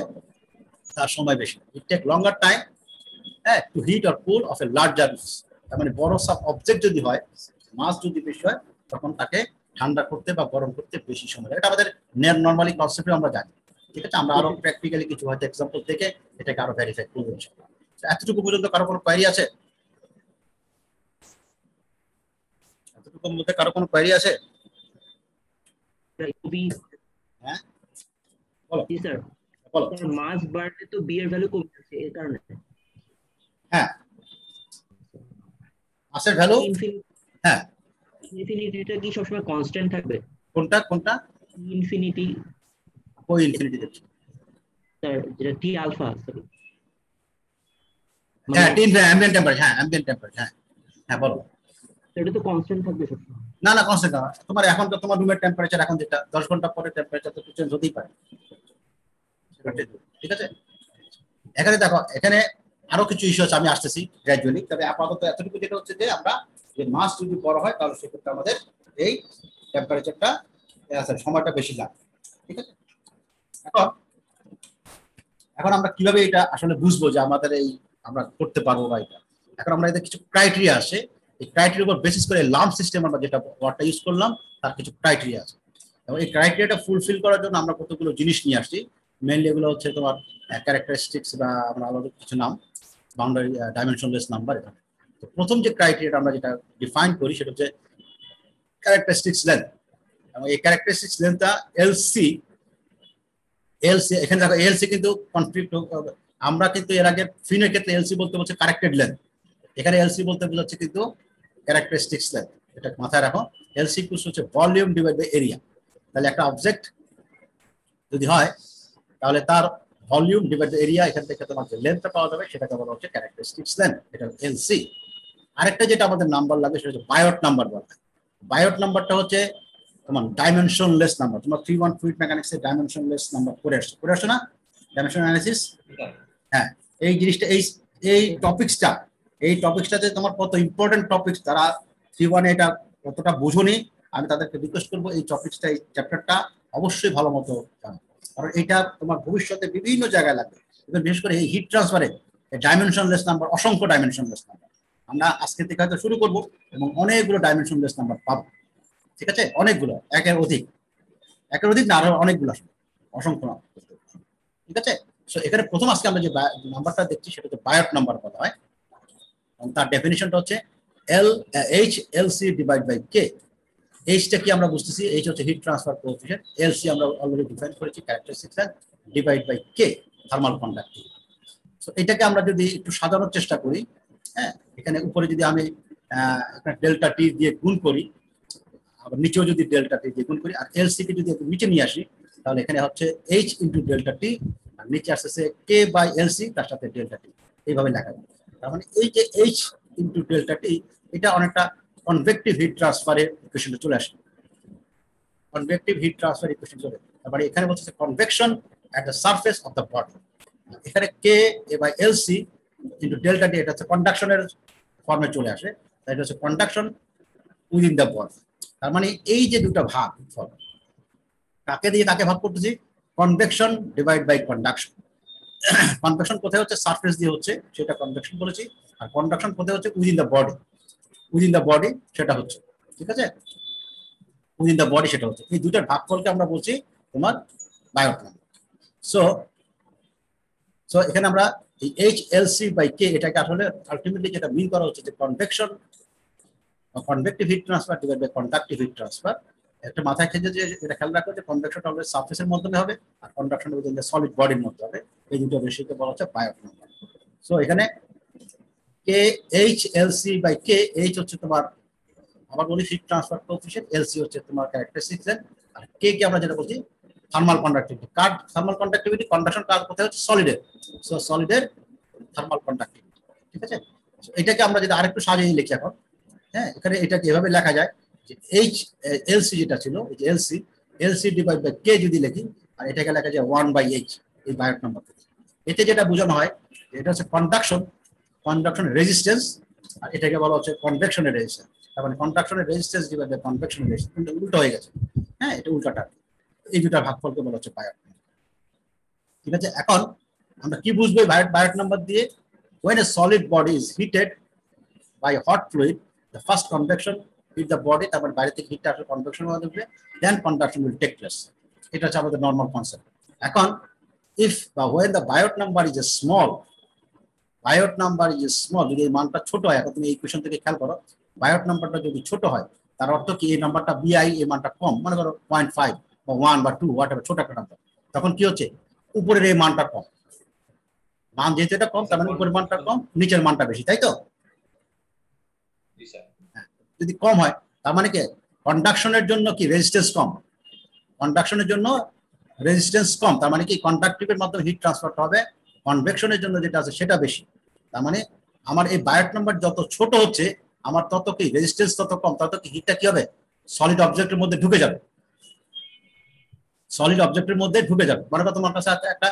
তার সময় বেশি, it take longer time to heat or cool of a larger mass. তার মানে বড় সব অবজেক্ট যদি হয়, মাস যদি বেশি হয়, তখন তাকে ঠান্ডা করতে বা গরম করতে বেশি সময় লাগে। এটা আমাদের নরমালি কনসেপ্টে আমরা জানি। ঠিক আছে, আমরা আরো প্র্যাকটিক্যালি কিছু হয়তো এক্সাম্পল থেকে এটাকে আরো ভেরিফাই করবো। এতটুকু পর্যন্ত কারো কোনো কোয়েরি আছে? এতটুকুর মধ্যে কারো কোনো কোয়েরি আছে? হ্যাঁ বলো। জি স্যার, বলো। মাস বাড়লে তো বি এর ভ্যালু কমে যাচ্ছে, এর কারণে। হ্যাঁ, মাসের ভ্যালু, হ্যাঁ ইনফিনিটিটা কি সবসময় কনস্ট্যান্ট থাকবে? কোনটা ইনফিনিটি, ওই ইনফিনিটি দেখছি স্যার যেটা টি আলফা, সরি। হ্যাঁ টি অ্যাম্বিয়েন্ট টেম্পারেচার, হ্যাঁ অ্যাম্বিয়েন্ট টেম্পারেচার, হ্যাঁ হ্যাঁ বলো। এটা তো কনস্ট্যান্ট থাকবে সবসময়? না কনস্ট্যান্ট না। তোমার এখন তো তোমার রুমের টেম্পারেচার এখন যেটা 10 ঘন্টা পরে টেম্পারেচার তো চেঞ্জ হতেই পারে। ঠিক আছে, এখানে দেখো এখানে আরো কিছু ইস্যু আছে, আমি আসতেছি গ্র্যাজুয়ালি। তবে আপাতত এতটুকু যেটা হচ্ছে যে আমরা যে মাস যদি বড় হয় তাহলে সেক্ষেত্রে আমাদের এই টেম্পারেচারটা সময়টা বেশি লাগে। ঠিক আছে, এখন আমরা কিভাবে এটা আসলে বুঝবো যে আমাদের এই আমরা করতে পারবো বা এটা, এখন আমরা এদের কিছু ক্রাইটেরিয়া আছে, এই ক্রাইটেরিয়ার উপর বেসিস করে লাম্প সিস্টেম আমরা যেটা ওয়ার্ডটা ইউজ করলাম তার কিছু ক্রাইটেরিয়া আছে, এবং এই ক্রাইটেরিয়াটা ফুলফিল করার জন্য আমরা কতগুলো জিনিস নিয়ে আসছি। মেইনলি এগুলো হচ্ছে তোমার ক্যারেক্টারিস্টিক্স বা আমরা আলাদা কিছু নাম, বাউন্ডারি ডাইমেনশনলেস নাম্বার। এখানে তো প্রথম যে ক্রাইটেরিয়াটা আমরা যেটা ডিফাইন করি সেটা হচ্ছে ক্যারেক্টারিস্টিক্স লেন্থ, এবং এই ক্যারেক্টারিস্টিক্স লেন্থটা এলসি। এখানে দেখো এলসি কিন্তু কনফ্লিক্ট, আমরা কিন্তু এর আগে ফিনের ক্ষেত্রে এলসি বলতে বলছে কারেক্টেড লেন্থ, এখানে এলসি বলতে বোঝাচ্ছে কিন্তু ক্যারেক্টারিস্টিক্স লেন্থ। এটা মাথায় রাখো, এলসি ইকুয়ালস হচ্ছে ভলিউম ডিভাইড বাই এরিয়া। তাহলে একটা অবজেক্ট যদি হয় তাহলে তার ভলিউম ডিভাইড বাই এরিয়া, এখান থেকে তোমার যে লেন্থটা পাওয়া যাবে সেটাকে বলা হচ্ছে ক্যারেক্টারিস্টিক্স লেন্থ, এটা এলসি। আরেকটা যেটা আমাদের নাম্বার লাগে সেটা হচ্ছে বায়োট নাম্বার বলা হয়। বায়োট নাম্বারটা হচ্ছে তোমার ডাইমেনশনলেস নাম্বার। তোমার 3-1 ফ্লুইড মেকানিক্স এর ডাইমেনশনলেস নাম্বার করে আসছো না, ডাইমেনশন অ্যানালিসিস। হ্যাঁ, এই জিনিসটা এই টপিকসটাতে তোমার কত ইম্পর্টেন্ট টপিকস, তারা 3-1 এটা কতটা বোঝোনি, আমি তাদেরকে রিকোয়েস্ট করবো এই টপিকসটা, এই চ্যাপ্টারটা অবশ্যই ভালো মতো জানো, কারণ এটা তোমার ভবিষ্যতে বিভিন্ন জায়গায় লাগবে। এবং বিশেষ করে এই হিট ট্রান্সফারে ডাইমেনশনলেস নাম্বার, অসংখ্য ডাইমেনশনলেস নাম্বার আমরা আজকে থেকে হয়তো শুরু করবো এবং অনেকগুলো ডাইমেনশনলেস নাম্বার পাবো। ঠিক আছে, অনেকগুলো, একের অধিক না, আরো অনেকগুলো আসবে, অসংখ্য না। ঠিক আছে, সো এখানে প্রথম আজকে আমরা যে নাম্বারটা দেখছি সেটা হচ্ছে বায়োট নাম্বার বলা হয়। তার ডেফিনিশনটা হচ্ছে H/L/C ডিভাইড বাই K। এইচটা কি আমরা বুঝতেছি, এইচ হচ্ছে হিট ট্রান্সফার কোএফিশিয়েন্ট, এলসি আমরা অলরেডি ডিফাইন করেছি characteristics divide by K thermal conductivity. So এটাকে আমরা যদি একটু সাজানোর চেষ্টা করি, হ্যাঁ, এখানে উপরে যদি আমি ডেল্টা টি দিয়ে গুণ করি, আবার নিচেও যদি ডেল্টা টি দিয়ে গুণ করি, আর এলসি কে যদি একটু নিচে নিয়ে আসি, তাহলে এখানে হচ্ছে এইচ ইন্টু ডেল্টা টি, আর নিচে আসতেছে কে বাই এলসি তার সাথে ডেল্টা টি, এইভাবে লেখা যায়। তার মানে এই যে এইচ ইন্টু ডেল্টা টি, এটা অনেকটা কনভেক্টিভ হিট ট্রান্সফারের ইকুয়েশনে চলে আসে, কনভেক্টিভ হিট ট্রান্সফার ইকুয়েশন চলে। তারপরে এখানে বলছে convection at the surface of the body, এখানে কে এ বাই এলসি ইন্টু ডেল্টা টি, এটা হচ্ছে কন্ডাকশনের ফর্মে চলে আসে, এটা হচ্ছে কন্ডাকশন উইদিন দ্য বডি। তার মানে এই যে দুটো ভাগ, কাকে দিয়ে কাকে ভাগ করতেছি, convection divide by conduction. Convection কোথায় হচ্ছে, সারফেস দিয়ে হচ্ছে, সেটা কনভেকশন বলেছি, আর কন্ডাকশন কোথায় হচ্ছে, উইদিন দ্য বডি সেটা হচ্ছে, ঠিক আছে, উইদিন দ্য বডি সেটা হচ্ছে। এই দুটার ভাগফলকে আমরা বলছি তোমার বায়োট নাম্বার। সো এখানে আমরা এই H/L/C বাই K এটাকে আসলে আলটিমেটলি যেটা মিন করা হচ্ছে যে convection, convective heat transfer divide by conductive heat transfer. একটা মাথায় খেতে যে এটা খেয়াল রাখো যে কনভেকশনটা অলওয়েজ সারফেসের মাধ্যমে হবে, আর কন্ডাকশন উইদিন দ্য সলিড বডির মধ্যে হবে। এই দুটো রেশিওকে বলা হচ্ছে বায়োট নাম্বার। সো এখানে H/L/C বাই K, H হচ্ছে তোমার, আবার বলি, হিট ট্রান্সফার কোএফিশিয়েন্ট, এলসি হচ্ছে তোমার ক্যারেক্টারিস্টিক্স, আর কে কে আমরা যেটা বলছি থার্মাল কন্ডাক্টিভিটি। কার থার্মাল কন্ডাক্টিভিটি, কন্ডাকশন কার কোথায় হচ্ছে, সলিডের। সো সলিডের থার্মাল কন্ডাক্টিভিটি, ঠিক আছে। এটাকে আমরা যদি আরেকটু সাজিয়ে লিখি এখন, হ্যাঁ, এখানে এটাকে এভাবে লেখা যায় যে H/L/C যেটা ছিল, এই যে এলসি ডিভাইড বাই কে যদি লিখি, আর এটাকে লেখা যায় 1/H, এই বায়োট নাম্বার থেকে। এতে যেটা বোঝানো হয় এটা হচ্ছে কন্ডাকশন রেজিস্ট্যান্স, আর এটাকে বলা হচ্ছে কনভেকশনের রেজিস্ট্যান্স। তার মানে কন্ডাকশনের রেজিস্ট্যান্স ডিভাইড বাই কনভেকশনের রেজিস্ট্যান্স, উল্টো হয়ে গেছে, হ্যাঁ, এটা উল্টাটা। এই দুটা ভাগফলকে বলা হচ্ছে বায়োট নাম্বার, ঠিক আছে। এখন আমরা কি বুঝবো বায়োট নাম্বার দিয়ে, when a solid body is heated by hot fluid, the first convection hit the body, তার মানে বাইরে থেকে হিটটা আসলে কনভেকশন হয়ে যাবে, then conduction will take place। এটা হচ্ছে আমাদের নরমাল কনসেপ্ট। এখন if বা when the Biot number is a small, যদি এই মানটা ছোট হয়, এখন তুমি এই ইকুয়েশন থেকে খেয়াল করো, বায়োট নাম্বারটা যদি ছোট হয় তার অর্থ কি, এই নাম্বারটা বিআই, এই মানটা কম, মনে করো 0.5 বা 1 বা 2 হোয়াটএভার, ছোট একটা নাম্বার, তখন কি হচ্ছে, উপরের এই মানটা কম, মান যেহেতু এটা কম, তার মানে উপরের মানটা কম, নিচের মানটা বেশি, তাই তো। যদি কম হয় তার মানে কি, কন্ডাকশনের জন্য কি রেজিস্ট্যান্স কম, কন্ডাকশনের জন্য রেজিস্ট্যান্স কম, তার মানে কি কন্ডাক্টিভের মাধ্যমে হিট ট্রান্সফারটা হবে, কনভেকশনের জন্য যেটা আছে সেটা বেশি। তার মানে আমার এই বায়োট নাম্বার যত ছোট হচ্ছে, আমার তত কি রেজিস্ট্যান্স তত কম, তত কি হিটটা কি হবে, সলিড অবজেক্টের মধ্যে ঢুকে যাবে, মনে করো তোমার কাছে একটা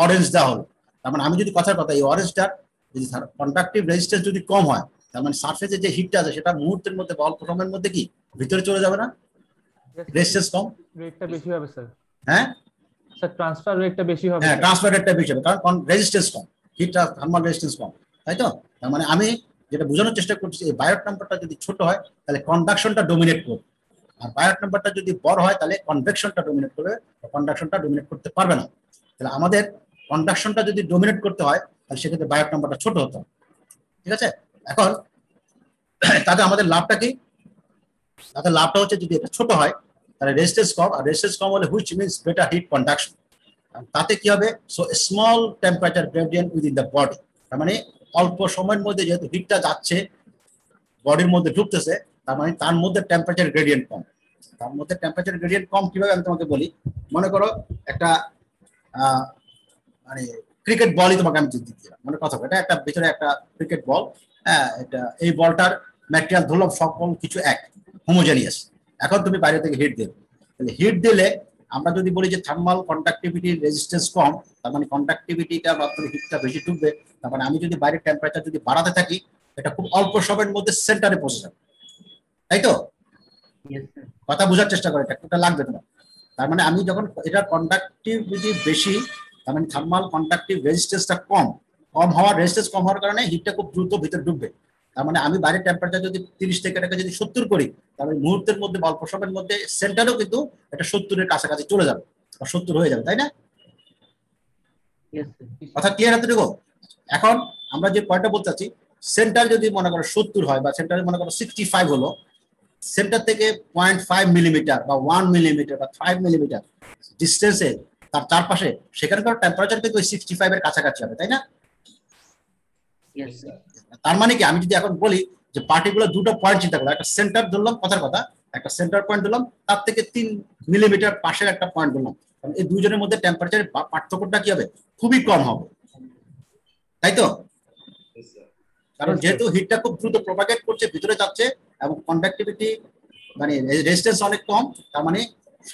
অরেঞ্জ দেওয়া হলো, তার মানে আমি যদি কথার কথা, এই অরেঞ্জটার যদি কন্ডাক্টিভ রেজিস্ট্যান্স যদি কম হয়, তার মানে সারফেসে যে হিটটা আছে সেটা মুহূর্তের মধ্যে বা অল্প সময়ের মধ্যে কি ভিতরে চলে যাবে না, রেজিস্ট্যান্স কম, রেটটা বেশি হবে স্যার। হ্যাঁ স্যার ট্রান্সফার রেটটা বেশি হবে, হ্যাঁ, ট্রান্সফার রেটটা বেশি হবে, কারণ রেজিস্ট্যান্স কম, হিটটা থার্মাল রেজিস্ট্যান্স কম, তাই তো। তার মানে আমি যেটা বোঝানোর চেষ্টা করছি, এই বায়োট নাম্বারটা যদি ছোট হয় তাহলে কন্ডাকশনটা ডমিনেট করবে, আর বায়োট নাম্বারটা যদি বড় হয় তাহলে কনভেকশনটা ডমিনেট করবে, কন্ডাকশনটা ডমিনেট করতে পারবে না। তাহলে আমাদের কন্ডাকশনটা যদি ডমিনেট করতে হয় তাহলে সেক্ষেত্রে বায়োট নাম্বারটা ছোট হতে হবে, ঠিক আছে। এখন তাতে আমাদের লাভটা কি, তাতে লাভটা হচ্ছে যদি এটা ছোট হয় তাহলে রেজিস্ট্যান্স কম, আর রেজিস্ট্যান্স কম হলে which means better heat conduction. তাতে কি হবে, so small temperature gradient within the body, তার মানে অল্প সময়ের মধ্যে যেহেতু হিটটা যাচ্ছে বডির মধ্যে ঢুকতেছে, তার মানে তার মধ্যে টেম্পারেচার গ্রেডিয়েন্ট কম। কিভাবে আমি তোমাকে বলি, মনে করো একটা মানে ক্রিকেট বলই তোমাকে আমি দিচ্ছিলাম, মানে কথা, এটা একটা ভিতরে একটা ক্রিকেট বল, হ্যাঁ, এটা এই বলটার ম্যাটেরিয়াল ধরলো সকল কিছু এক হোমোজেনিয়াস, এখন তুমি বাইরে থেকে হিট দেবে, তাহলে হিট দিলে আমরা যদি বলি যে থার্মাল কন্ডাক্টিভিটি রেজিস্ট্যান্স কম, তার মানে কন্ডাক্টিভিটিটা মাধ্যমে হিটটা বেশি ঢুকবে, তার মানে আমি যদি বাইরের টেম্পারেচার যদি বাড়াতে থাকি, এটা খুব অল্প সময়ের মধ্যে সেন্টারে পৌঁছে যাবে, তাই তো। কথা বোঝার চেষ্টা করে, এটা লাগবে তোমার। তার মানে আমি যখন এটা কন্ডাক্টিভিটি বেশি, তার মানে থার্মাল কন্ডাক্টিভ রেজিস্ট্যান্সটা কম হওয়ার, রেজিস্ট্যান্স কম হওয়ার কারণে হিটটা খুব দ্রুত ভিতরে ঢুকবে, তার মানে আমি বাইরের টেম্পারেচার যদি 30 থেকে এটাকে যদি 70 করি, তাহলে মুহূর্তের মধ্যে অল্প সময়ের মধ্যে সেন্টারও কিন্তু এটা 70-এর কাছাকাছি চলে যাবে বা 70 হয়ে যাবে, তাই না? Yes, sir. কথা ক্লিয়ার এতটুকু? এখন আমরা যে পয়েন্টটা বলতে চাচ্ছি, সেন্টার যদি মনে করো 70 হয় বা সেন্টারে মনে করো 65 হলো, সেন্টার থেকে 0.5 মিলিমিটার বা 1 মিলিমিটার বা 5 মিলিমিটার ডিস্টেন্সে তার চারপাশে সেখানকার টেম্পারেচার কিন্তু ওই 65 এর কাছাকাছি হবে, তাই না? Yes, sir. তার মানে কি, আমি যদি এখন বলি যে পার্টিকুলার দুটো পয়েন্ট চিন্তা করলাম, একটা সেন্টার ধরলাম, কথার কথা একটা সেন্টার পয়েন্ট ধরলাম, তার থেকে 3 মিলিমিটার পাশের একটা পয়েন্ট ধরলাম, এই দুজনের মধ্যে টেম্পারেচারের পার্থক্যটা কি হবে? খুবই কম হবে, তাই তো? কারণ যেহেতু হিটটা খুব দ্রুত প্রপাগেট করছে, ভিতরে যাচ্ছে এবং কন্ডাক্টিভিটি মানে রেজিস্ট্যান্স অনেক কম, তার মানে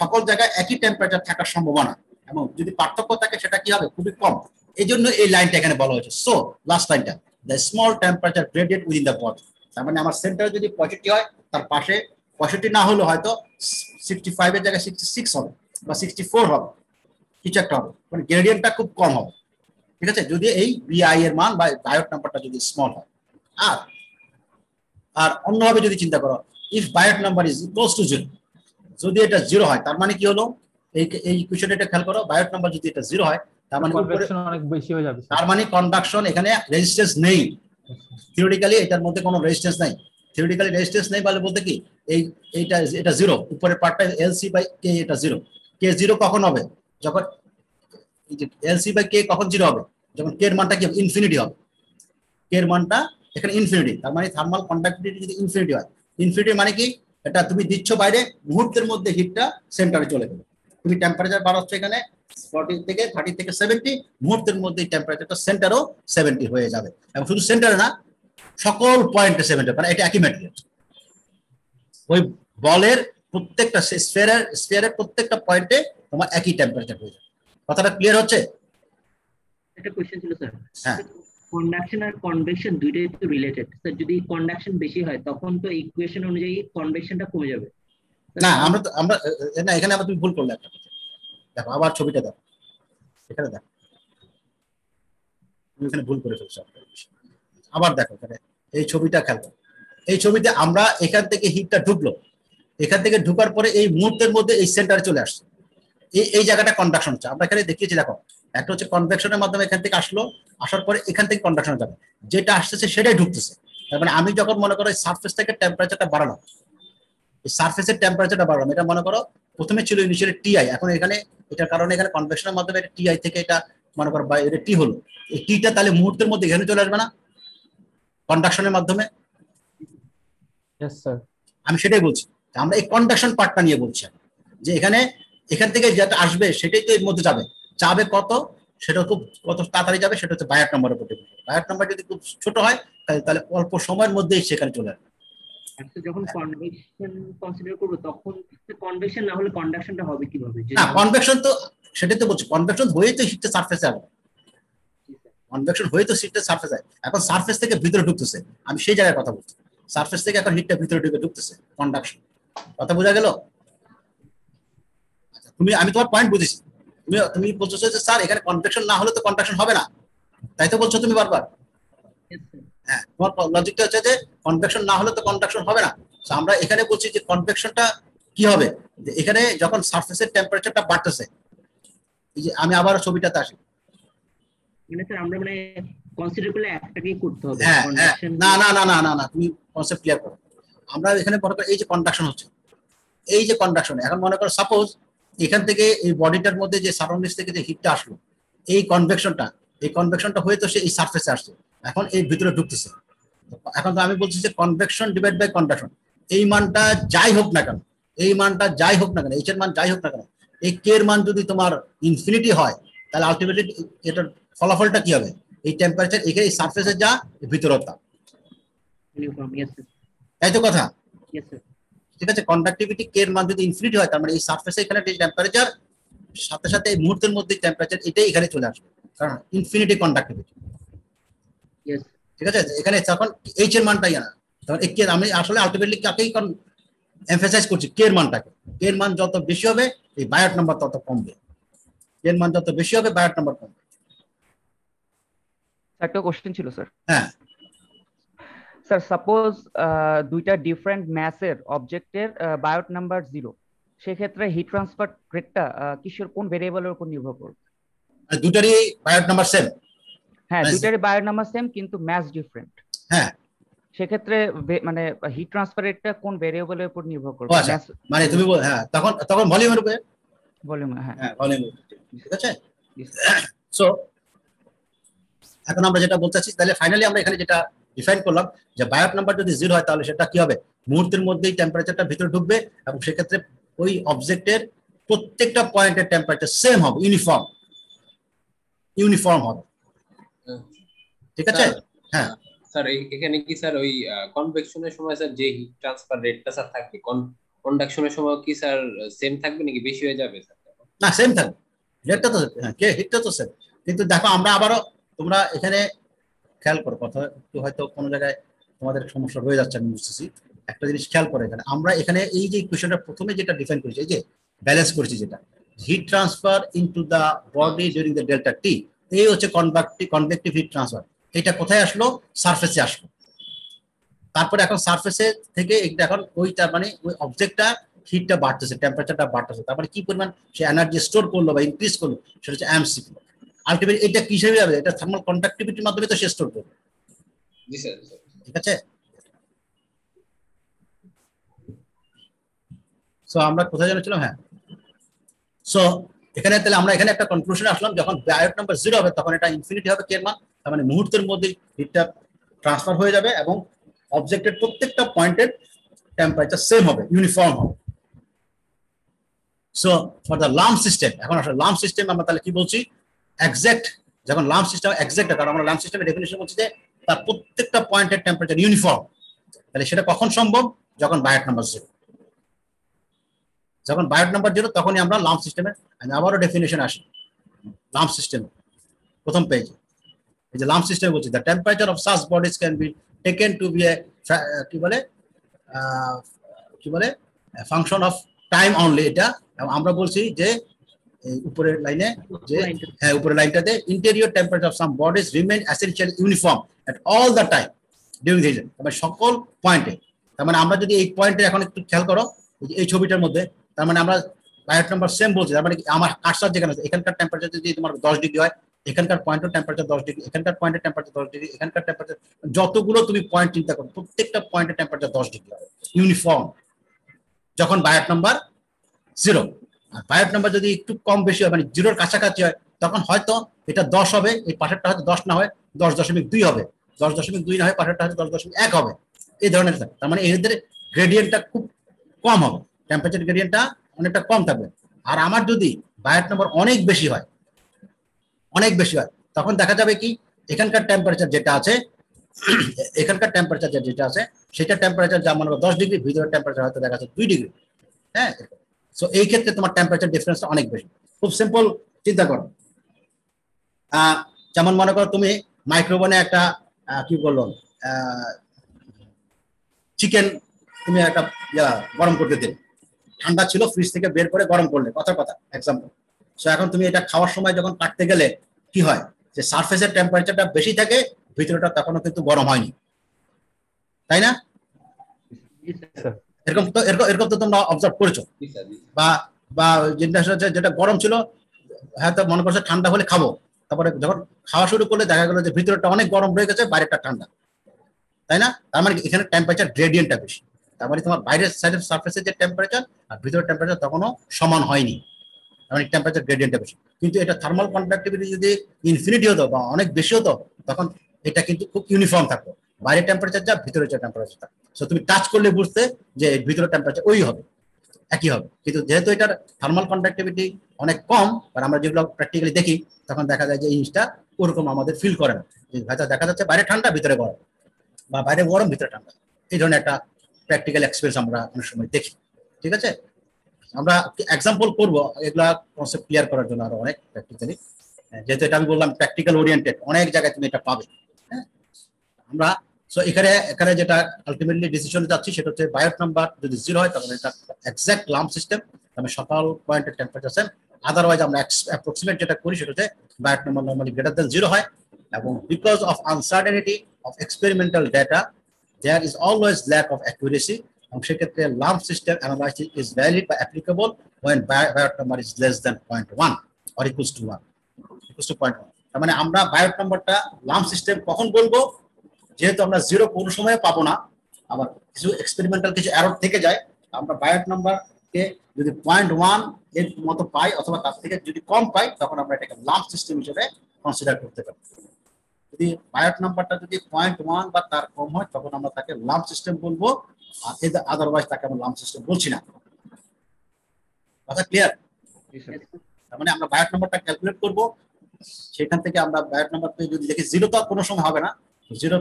সকল জায়গায় একই টেম্পারেচার থাকার সম্ভাবনা, এবং যদি পার্থক্য থাকে সেটা কি হবে? খুবই কম। এই জন্য এই লাইনটা এখানে বলা হয়েছে। সো লাস্ট লাইনটা, the small temperature gradient within the body, তার মানে আমার সেন্টার যদি 65 হয়, তার পাশে 65 না হলে হয়তো 65 এর জায়গায় 66 হবে বা 64 হবে, কিছু একটা হবে, মানে গ্রেডিয়েন্টটা খুব কম হবে, ঠিক আছে, যদি এই বিআই এর মান বা বায়োট নাম্বারটা যদি স্মল হয়। আর আর অন্যভাবে যদি চিন্তা করো, if Biot number is equals to 0, যদি এটা 0 হয়, তার মানে কি হলো? এই ইকুয়েশনটা এটা খেয়াল করো, বায়োট নাম্বার যদি এটা 0 হয়, তার মানে কনভেকশন অনেক বেশি হয়ে যাবে, তার মানে কন্ডাকশন এখানে রেজিস্ট্যান্স নেই, থিওরিটিক্যালি এটার মধ্যে কোনো রেজিস্ট্যান্স নাই। থিওরিটিক্যালি রেজিস্ট্যান্স নেই বলতে কি, এটা 0, উপরের পার্টটা এলসি বাই কে, এটা 0। কে 0 কখন হবে? যখন এলসি বাই কে কখন 0 হবে? যখন কে এর মানটা কি ইনফিনিটি হবে। কে এর মানটা এখানে ইনফিনিটি, তার মানে থার্মাল কন্ডাক্টিভিটি যদি ইনফিনিটি হয়, ইনফিনিটি মানে কি, এটা তুমি দিচ্ছ বাইরে, মুহূর্তের মধ্যে হিটটা সেন্টারে চলে গেল। তুমি টেম্পারেচার বাড়াচ্ছ এখানে 40 থেকে 30 থেকে 70, মুহূর্তের মধ্যে টেম্পারেচারটা সেন্টারও 70 হয়ে যাবে, এবং শুধু সেন্টারে না, সকল পয়েন্টে 70, মানে এটা একই ম্যাটেরিয়াল। ওই বলের প্রত্যেকটা স্ফিয়ারের প্রত্যেকটা পয়েন্টে তোমার একই টেম্পারেচার হয়ে যাবে। কথাটা ক্লিয়ার হচ্ছে? একটা কোশ্চেন ছিল স্যার, হ্যাঁ। কন্ডাকশন আর কনভেকশন দুইটাই তো রিলেটেড স্যার। যদি কন্ডাকশন বেশি হয় তখন তো ইকুয়েশন অনুযায়ী কনভেকশনটা কমে যাবে। না, আমরা না, এখানে আবার তুমি ভুল করলে একটা কথা। দেখো আবার ছবিটা দেখো, এখানে দেখো, তুমি এখানে ভুল করে ফেলছো। আবার দেখো এখানে এই ছবিটা খেয়াল করো, এই ছবিতে আমরা এখান থেকে হিটটা ঢুকলো, এখান থেকে ঢুকার পরে এই মুহূর্তের মধ্যে এই সেন্টারে চলে আসছে, এই জায়গাটা কন্ডাকশন হচ্ছে। আমরা এখানে দেখিয়েছি, দেখো একটা হচ্ছে কনভেকশনের মাধ্যমে এখান থেকে আসলো, আসার পরে এখান থেকে কন্ডাকশন যাবে, যেটা আসতেছে সেটাই ঢুকতেছে। তার মানে আমি যখন মনে করো সারফেস থেকে টেম্পারেচারটা বাড়ালাম, এই সারফেসের টেম্পারেচারটা বাড়ালাম, এটা মনে করো প্রথমে ছিল ইনিশিয়ালি টিআই, এখন এখানে এটার কারণে এখানে কনভেকশনের মাধ্যমে এটা টিআই থেকে এটা মনে করো বা এটা টি হলো, এই টিটা তাহলে মুহূর্তের মধ্যে এখানে চলে আসবে না কন্ডাকশনের মাধ্যমে? Yes sir. আমি সেটাই বলছি, আমরা এই কন্ডাকশন পার্টটা নিয়ে বলছি যে এখান থেকে যেটা আসবে সেটাই তো এর মধ্যে যাবে, যাবে কত, সেটা খুব কত তাড়াতাড়ি যাবে, সেটা হচ্ছে বায়োট নাম্বারের উপর ডিপেন্ড করে। বায়োট নাম্বার যদি খুব ছোট হয়, তাহলে অল্প সময়ের মধ্যেই সেখানে চলে আসবে। আচ্ছা, যখন কনভেকশন কনসিডার করব তখন কনভেকশন না হলে কন্ডাকশনটা হবে কিভাবে? না, কনভেকশন তো সেটাই তো বলছি, কনভেকশন হয়েই তো হিটটা সারফেসে আসবে, কনভেকশন হয়ে তো হিটটা সারফেসে যায়, এখন সারফেস থেকে ভিতরে ঢুকতেছে, আমি সেই জায়গায় কথা বলছি, সারফেস থেকে এখন হিটটা ভিতরে ঢুকতেছে, কন্ডাকশন। কথা বোঝা গেল? আমি তোমার পয়েন্ট বুঝেছি, তুমি বলছো যে স্যার এখানে কনভেকশন না হলে তো কন্ডাকশন হবে না, তাই তো বলছো তুমি বারবার। হ্যাঁ, তোমার লজিকটা হচ্ছে যে কনভেকশন না হলে তো কন্ডাকশন হবে না। আমরা এখানে বলছি যে কনভেকশনটা কি হবে, এখানে যখন সারফেসের টেম্পারেচারটা বাড়তেছে, এই যে আমি আবার ছবিটাতে আসি, মানে স্যার আমরা মানে কনসিডার করলে একটাকেই করতে হবে। হ্যাঁ, কন্ডাকশন না না না না না না, তুমি কনসেপ্ট ক্লিয়ার করো। আমরা এখানে মনে করো এই যে কন্ডাকশন হচ্ছে, এই যে কন্ডাকশন, এখন মনে করো সাপোজ এখান থেকে এই বডিটার মধ্যে যে সারাউন্ডিংস থেকে যে হিটটা আসলো, এই কনভেকশনটা হয়ে তো সে এই সারফেসে আসছে, এখন এই ভিতরে ঢুকতেছে। এখন তো আমি বলছি যে কনভেকশন ডিভাইড বাই কন্ডাকশন, এই মানটা যাই হোক না কেন, এইচ এর মান যাই হোক না কেন, এই কে এর মান যদি তোমার ইনফিনিটি হয়, তাহলে আলটিমেটলি এটার ফলাফলটা কি হবে? এই টেম্পারেচার এখানে সারফেসে যা, ভিতরে তা, ইউনিফর্ম। Yes sir. তাই তো কথা? Yes sir. ঠিক আছে, কন্ডাক্টিভিটি কে এর মান যদি ইনফিনিটি হয়, তার মানে এই সারফেসে এখানে টেম্পারেচার সাথে সাথে এই মুহূর্তের মধ্যে টেম্পারেচার এটাই এখানে চলে আসবে, কারণ ইনফিনিটি কন্ডাক্টিভিটি। ইয়েস। ঠিক আছে, এখানে তখন এইচ এর মানটাই আনা, তখন আমি আসলে আলটিমেটলি কাকেই এমফাসাইজ করছি, কে এর মানটাকে। কে এর মান যত বেশি হবে, এই বায়োট নাম্বার তত কমবে, কে এর মান যত বেশি হবে বায়োট নাম্বার কমবে। একটা কোশ্চেন ছিল স্যার। হ্যাঁ, স্যার সাপোজ দুইটা ডিফারেন্ট ম্যাসের অবজেক্টের বায়োট নাম্বার 0, সেক্ষেত্রে হিট ট্রান্সফার রেটটা কিসের কোন ভেরিয়েবলের উপর নির্ভর করবে? দুটারই বায়োট নাম্বার সেম। হ্যাঁ, দুইটারই বায়োট নাম্বার সেম কিন্তু ম্যাস ডিফারেন্ট। হ্যাঁ, সেক্ষেত্রে মানে হিট ট্রান্সফার রেটটা কোন ভেরিয়েবলের উপর নির্ভর করবে? মানে তুমি হ্যাঁ তখন ভলিউমের উপরে। ভলিউম, হ্যাঁ ভলিউম, ঠিক আছে। সো এখন আমরা যেটা বলতে চাচ্ছি, তাহলে ফাইনালি আমরা এখানে যেটা ডিফাইন করলাম যে বায়োট নাম্বার যদি 0 হয় তাহলে সেটা কি হবে, মুহূর্তের মধ্যেই টেম্পারেচারটা ভিতরে ঢুকবে এবং সেক্ষেত্রে ওই অবজেক্টের প্রত্যেকটা পয়েন্টের টেম্পারেচার সেম হবে, ইউনিফর্ম হবে, ঠিক আছে। হ্যাঁ স্যার এখানে কি স্যার ওই কনভেকশনের সময় স্যার যে হিট ট্রান্সফার রেটটা স্যার থাকবে, কন্ডাকশনের সময় কি স্যার সেম থাকবে নাকি বেশি হয়ে যাবে স্যার? না, সেম থাকবে, রেটটা তো হিটটা তো সেম। কিন্তু দেখো আমরা আবারও, তোমরা এখানে খেয়াল করো, কথা একটু হয়তো কোনো জায়গায় তোমাদের সমস্যা রয়ে যাচ্ছে, আমি বুঝতেছি। একটা জিনিস খেয়াল করো, এখানে এখানে এই যে ইকুয়েশনটা প্রথমে যেটা ডিফাইন করেছি, এই যে ব্যালেন্স করেছি, যেটা heat transfer into the body during the delta T, এই হচ্ছে কনভেক্টিভ হিট ট্রান্সফার। এটা কোথায় আসলো? সারফেসে আসলো। তারপরে এখন সারফেসে থেকে এখন ওইটা মানে ওই অবজেক্টটা হিটটা বাড়তেছে, টেম্পারেচারটা বাড়তেছে, তারপরে কি পরিমাণ সে এনার্জি স্টোর করলো বা ইনক্রিজ করলো, সেটা হচ্ছে এমসিপি। আলটিমেটলি এটা কি হিসেবে যাবে? এটা থার্মাল কন্ডাক্টিভিটির মাধ্যমে তো সে স্টোর করবে। জি স্যার। ঠিক আছে। সো আমরা কোথায় জানাচ্ছিলাম? হ্যাঁ, সো এখানে তাহলে আমরা এখানে একটা কনক্লুশনে আসলাম, যখন বায়োট নাম্বার 0 হবে তখন এটা ইনফিনিটি হবে, কে মান, তার মানে মুহূর্তের মধ্যে হিটটা ট্রান্সফার হয়ে যাবে এবং অবজেক্টের প্রত্যেকটা পয়েন্টের টেম্পারেচার সেম হবে, ইউনিফর্ম হবে। So for the lump system, এখন আসলে লাম্প সিস্টেম আমরা তাহলে কি বলছি? এক্সাক্ট, যখন লাম্প সিস্টেম এক্সাক্ট, কারণ আমরা লাম্প সিস্টেমের ডেফিনিশন বলছি যে তার প্রত্যেকটা পয়েন্টের টেম্পারেচার ইউনিফর্ম, তাহলে সেটা কখন সম্ভব? যখন বায়োট নাম্বার 0। যখন বায়োট নাম্বার 0 তখনই আমরা লাম্প সিস্টেমের আবারও ডেফিনিশন আসি। লাম্প সিস্টেম প্রথম পেজে এই যে লাম্প সিস্টেম বলছি, the temperature of such bodies can be taken to be a কি বলে ফাংশন অফ টাইম অনলি। এটা আমরা বলছি যে উপরের লাইনে, যে হ্যাঁ উপরের লাইনটাতে, interior temperature of some bodies remain essentially uniform at all the time during the season, মানে সকল পয়েন্টে। তার মানে আমরা যদি এই পয়েন্টে এখন একটু খেয়াল করো, এই ছবিটার মধ্যে, তার মানে আমরা বায়োট নাম্বার সেম বলছি, তার মানে আমার কার্সার যেখানে আছে এখানকার টেম্পারেচার যদি তোমার 10 ডিগ্রি হয়, এখানকার পয়েন্টের টেম্পারেচার 10 ডিগ্রি, এখানকার পয়েন্টের টেম্পারেচার 10 ডিগ্রি, এখানকার টেম্পারেচার, যতগুলো তুমি পয়েন্ট চিন্তা করো প্রত্যেকটা পয়েন্টের টেম্পারেচার 10 ডিগ্রি হবে, ইউনিফর্ম, যখন বায়োট নাম্বার 0। আর বায়োট নাম্বার যদি একটু কম বেশি হয়, মানে 0-র কাছাকাছি হয়, তখন হয়তো এটা 10 হবে, এই পাশেরটা হয়তো 10 না হয় 10.2 হবে, 10.2 না হয় পাশেরটা হয়তো 10.1 হবে, এই ধরনের। তার মানে এদের গ্রেডিয়েন্টটা খুব কম হবে, টেম্পারেচার গ্রেডিয়েন্টটা অনেকটা কম থাকবে। আর আমার যদি বায়োট নাম্বার অনেক বেশি হয়, তখন দেখা যাবে কি, এখানকার টেম্পারেচার যেটা আছে, সেটা টেম্পারেচার যা মনে করো 10 ডিগ্রি, ভিতরের টেম্পারেচার হয়তো দেখা যাচ্ছে 2 ডিগ্রি। হ্যাঁ, সো এই ক্ষেত্রে তোমার টেম্পারেচার ডিফারেন্সটা অনেক বেশি। খুব সিম্পল চিন্তা করো, যেমন মনে করো তুমি মাইক্রোওভেনে একটা কি বললো চিকেন তুমি একটা গরম করতে দিলে, ঠান্ডা ছিল, ফ্রিজ থেকে বের করে গরম করলে, কথা এক্সাম্পল। সো এখন তুমি এটা খাওয়ার সময় যখন কাটতে গেলে কি হয়, যে সারফেসের টেম্পারেচারটা বেশি থাকে, ভিতরেটা তখনও কিন্তু গরম হয়নি, তাই না? এরকম তো তোমরা অবজার্ভ করেছো। বা যেটা গরম ছিল, হয়তো মনে করছে ঠান্ডা হলে খাবো, তারপরে যখন খাওয়া শুরু করলে দেখা গেল যে ভিতরটা অনেক গরম রয়ে গেছে, বাইরেটা ঠান্ডা, তাই না? তার মানে এখানে টেম্পারেচার গ্রেডিয়েন্টটা বেশি, তার মানে তোমার বাইরের সাইডের সারফেসের যে টেম্পারেচার আর ভিতরের টেম্পারেচার তখনও সমান হয়নি, তার মানে টেম্পারেচার গ্রেডিয়েন্টটা বেশি। কিন্তু এটা থার্মাল কন্ডাক্টিভিটি যদি ইনফিনিটি হতো বা অনেক বেশি হতো, তখন এটা কিন্তু খুব ইউনিফর্ম থাকতো, বাইরের টেম্পারেচার যা, ভিতরের যে টেম্পারেচার তা। সো তুমি টাচ করলে বুঝতে যে ভিতরের টেম্পারেচার ওই হবে, একই হবে। কিন্তু যেহেতু এটার থার্মাল কন্ডাক্টিভিটি অনেক কম, আর আমরা যেগুলো প্র্যাকটিক্যালি দেখি, তখন দেখা যায় যে এই জিনিসটা ওরকম আমাদের ফিল করে না, হয়তো দেখা যাচ্ছে বাইরে ঠান্ডা ভিতরে গরম, বা বাইরে গরম ভিতরে ঠান্ডা, এই ধরনের একটা প্র্যাকটিক্যাল এক্সপেরিয়েন্স আমরা অনেক সময় দেখি। ঠিক আছে, আমরা এক্সাম্পল করবো এগুলা কনসেপ্ট ক্লিয়ার করার জন্য আরো অনেক প্র্যাকটিক্যালি, যেহেতু এটা আমি বললাম প্র্যাকটিক্যাল ওরিয়েন্টেড, অনেক জায়গায় তুমি এটা পাবে। হ্যাঁ, আমরা সো এখানে যেটা আলটিমেটলি ডিসিশনে যাচ্ছি সেটা হচ্ছে বায়োট নাম্বার যদি 0 হয় তখন এটা এক্সাক্ট লাম্প সিস্টেম, মানে সকল পয়েন্টের টেম্পারেচার সেম। আদারওয়াইজ আমরা অ্যাপ্রক্সিমেট যেটা করি সেটা হচ্ছে বায়োট নাম্বার নরমালি গ্রেটার দ্যান 0 হয়, এবং because of uncertainty of experimental data there is always lack of accuracy, এবং সেক্ষেত্রে lump system analysis is valid বা applicable when Biot number is less than 0.1 or equals to 1, equals to 0.1. তার মানে আমরা Biot নাম্বারটা lump system কখন বলবো, যেহেতু আমরা জিরো কোনো সময় পাবো না, আবার কিছু এক্সপেরিমেন্টাল কিছু এরর থেকে যায়, আমরা Biot নাম্বারকে যদি 0.1 এর মতো পাই অথবা তার থেকে যদি কম পাই, তখন আমরা এটাকে লাম্প সিস্টেম হিসেবে কনসিডার করতে পারি। যদি Biot নাম্বারটা যদি 0.1 বা তার কম হয়, তখন আমরা তাকে লাম্প সিস্টেম বলবো, আর আদারওয়াইজ তাকে আমরা লাম্প সিস্টেম বলছি না। কথা ক্লিয়ার? তার মানে আমরা Biot নাম্বারটা ক্যালকুলেট করব, সেখান থেকে আমরা Biot নাম্বারটা যদি দেখি জিরো তো কোনো সময় হবে না, জিরো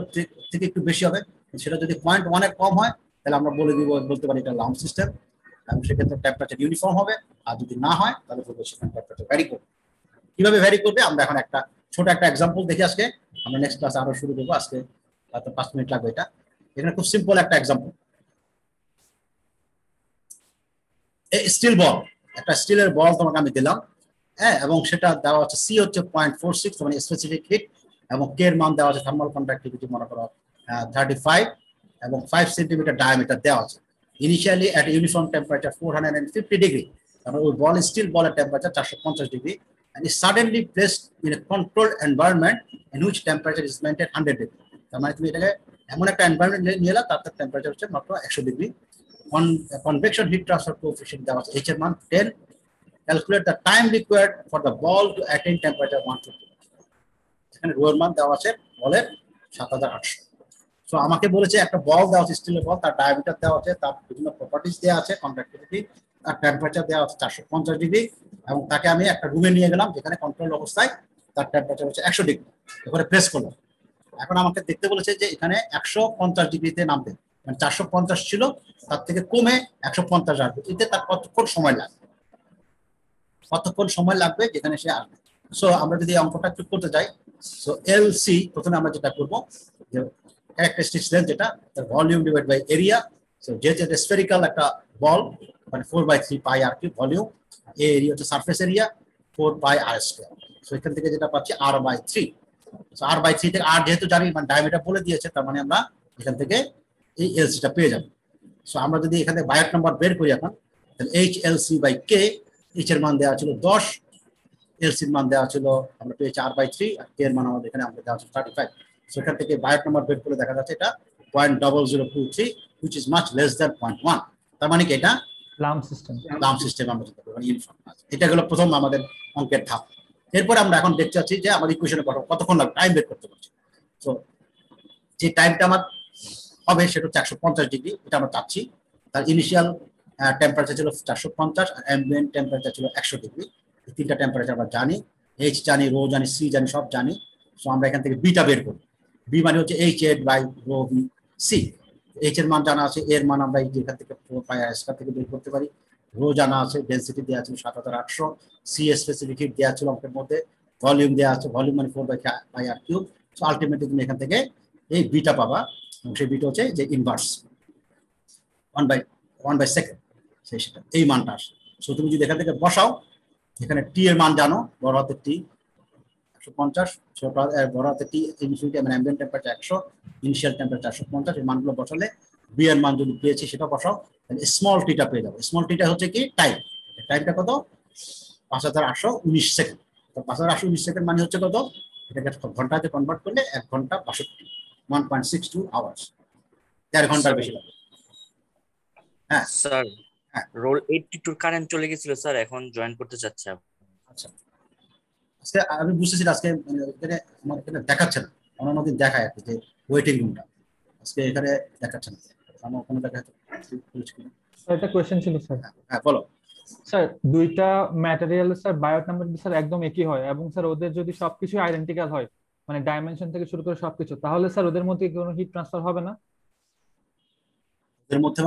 থেকে একটু বেশি হবে, সেটা যদি 0.1 এর কম হয়, তাহলে আমরা বলতে পারি এটা লাম্প সিস্টেম, এবং সেক্ষেত্রে টেম্পারেচার ইউনিফর্ম হবে। আর যদি না হয়, তাহলে বলবো সেখানে টেম্পারেচার ভ্যারি করবে। কিভাবে ভ্যারি করবে আমরা এখন একটা ছোট একটা এক্সাম্পল দেখি। আজকে আমরা নেক্সট ক্লাসে আরো শুরু করবো, আজকে হয়তো 5 মিনিট লাগবে। এটা এখানে খুব সিম্পল একটা এক্সাম্পল, স্টিল বল, একটা স্টিলের বল তোমাকে আমি দিলাম, হ্যাঁ, এবং সেটা দেওয়া আছে সি হচ্ছে 0.46 মানে স্পেসিফিক হিট, এবং কে এর মান দেওয়া আছে থার্মাল কন্ডাক্টিভিটি মনে করো 35 এবং 5 সেন্টিমিটার ডায়ামিটার দেওয়া আছে। Initially at uniform temperature 450 degree, কারণ ওই বল স্টিল বলের temperature 450 degree, and is suddenly placed in a controlled environment in which temperature is maintained 100 degree. তার মানে তুমি এটাকে এমন একটা এনভায়রনমেন্ট নিয়ে এলা, তার টেম্পারেচার হচ্ছে মাত্র 100 degree. Convection heat transfer coefficient দেওয়া আছে h এর মান 10. Calculate the time required for the ball to attain temperature 150. এখানে রো এর মান দেওয়া আছে বলের 7800। সো আমাকে বলেছে একটা বল দেওয়া আছে, স্টিলের বল, তার ডায়ামিটার দেওয়া আছে, তার বিভিন্ন প্রপার্টিজ দেওয়া আছে, কন্ডাক্টিভিটি, তার টেম্পারেচার দেওয়া আছে 450 ডিগ্রি, এবং তাকে আমি একটা রুমে নিয়ে গেলাম যেখানে কন্ট্রোল অবস্থায় তার টেম্পারেচার হচ্ছে 100 ডিগ্রি, এরপরে প্রেস করলাম। এখন আমাকে দেখতে বলেছে যে এখানে 150 ডিগ্রিতে নামবে, মানে 450 ছিল, তার থেকে কমে 150 আসবে, এতে তার কতক্ষণ সময় লাগবে যেখানে সে আসবে। সো আমরা যদি অঙ্কটা একটু করতে যাই, সো এলসি প্রথমে আমরা যেটা করবো, যে ক্যারেক্টারিস্টিক্স লেন্থ যেটা volume divide by area. So যেহেতু এটা স্ফেরিক্যাল একটা বল, মানে 4/3 পাই আর কি ভলিউম, এরিয়া হচ্ছে সারফেস এরিয়া 4 পাই আর স্কয়ার। সো এখান থেকে যেটা পাচ্ছি r/3। সো r/3 থেকে r যেহেতু জানি, মানে ডায়ামিটার বলে দিয়েছে, তার মানে আমরা এখান থেকে এই এলসিটা পেয়ে যাব। সো আমরা যদি এখানে Biot নাম্বার বের করি এখন, তাহলে HLC/K, h এর মান দেওয়া ছিল 10, এলসির মান দেওয়া ছিল আমরা পেয়েছি r/3, আর k এর মান আমাদের এখানে আমরা দেওয়া ছিল 35। সেখান থেকে Biot নাম্বার বের করে দেখা যাচ্ছে এটা 0.0023, which is much less than 0.1। তার মানে কি এটা লাম্প সিস্টেম আমরা যেটা বলি ইউনিফর্ম। এটা হলো প্রথম আমাদের অঙ্কের ধাপ। এরপর আমরা এখন দেখতে পাচ্ছি যে আমাদের ইকুয়েশনে কতক্ষণ লাগবে, টাইম বের করতে পারছি। সো যে টাইমটা আমার হবে সেটা হচ্ছে 150 ডিগ্রি, এটা আমরা চাচ্ছি। তার ইনিশিয়াল টেম্পারেচার ছিল 450 আর অ্যাম্বিয়েন্ট টেম্পারেচার ছিল 100 ডিগ্রি। এই তিনটা টেম্পারেচার আমরা জানি, এইচ জানি, রো জানি, সি জানি, সব জানি। সো আমরা এখান থেকে বিটা বের করি, বি মানে হচ্ছে H/ρ/c। এইচ এর মান জানা আছে, এর মান আমরা এখান থেকে 4 পাই আর স্কয়ার থেকে বের করতে পারি। রো জানা আছে, ডেনসিটি দেওয়া ছিল 7800, সি স্পেসিফিক হিট দেওয়া ছিল অঙ্কের মধ্যে, ভলিউম দেওয়া আছে, ভলিউম মানে 4/পাই আর কিউব। সো আলটিমেটলি তুমি এখান থেকে এই বিটা পাবা, এবং সেই বিটা হচ্ছে যে ইনভার্স 1/2 সেটা এই মানটা আসে। সো তুমি যদি এখান থেকে বসাও, এখানে টি এর মান জানো, বড় হাতের টি 150, ছোট বড় হাতের টি ইনফিনিটি মানে অ্যাম্বিয়েন্ট টেম্পারেচার 100, ইনিশিয়াল টেম্পারেচার 450। এই মানগুলো বসালে বি এর মান যদি পেয়েছি সেটা বসাও, তাহলে স্মল টিটা পেয়ে যাবো। স্মল টিটা হচ্ছে কি টাইম, টাইমটা কত 5819 সেকেন্ড। তো 5819 সেকেন্ড মানে হচ্ছে কত, এটাকে ঘন্টাতে কনভার্ট করলে 1 ঘন্টা 62, 1.62 আওয়ার্স, 4 ঘন্টার বেশি লাগে। হ্যাঁ স্যার, হ্যাঁ রোল 82 কারেন্ট চলে গেছিল স্যার, এখন জয়েন করতে চাচ্ছি। আচ্ছা, আজকে আমি বুঝতেছি আজকে এখানে আমার এখানে দেখাচ্ছে না, অন্যান্য দিন দেখায় আর কি, যে ওয়েটিং রুমটা আজকে এখানে দেখাচ্ছে না, আমার ওখানে দেখাচ্ছে। স্যার একটা কোয়েশ্চেন ছিল স্যার। হ্যাঁ বলো। স্যার দুইটা material sir Biot number sir একদম একই হয়, এবং স্যার ওদের যদি সবকিছু আইডেন্টিক্যাল হয়, মানে ডাইমেনশন থেকে শুরু করে সবকিছু, তাহলে স্যার ওদের মধ্যে কোনো হিট ট্রান্সফার হবে না? এর মধ্যে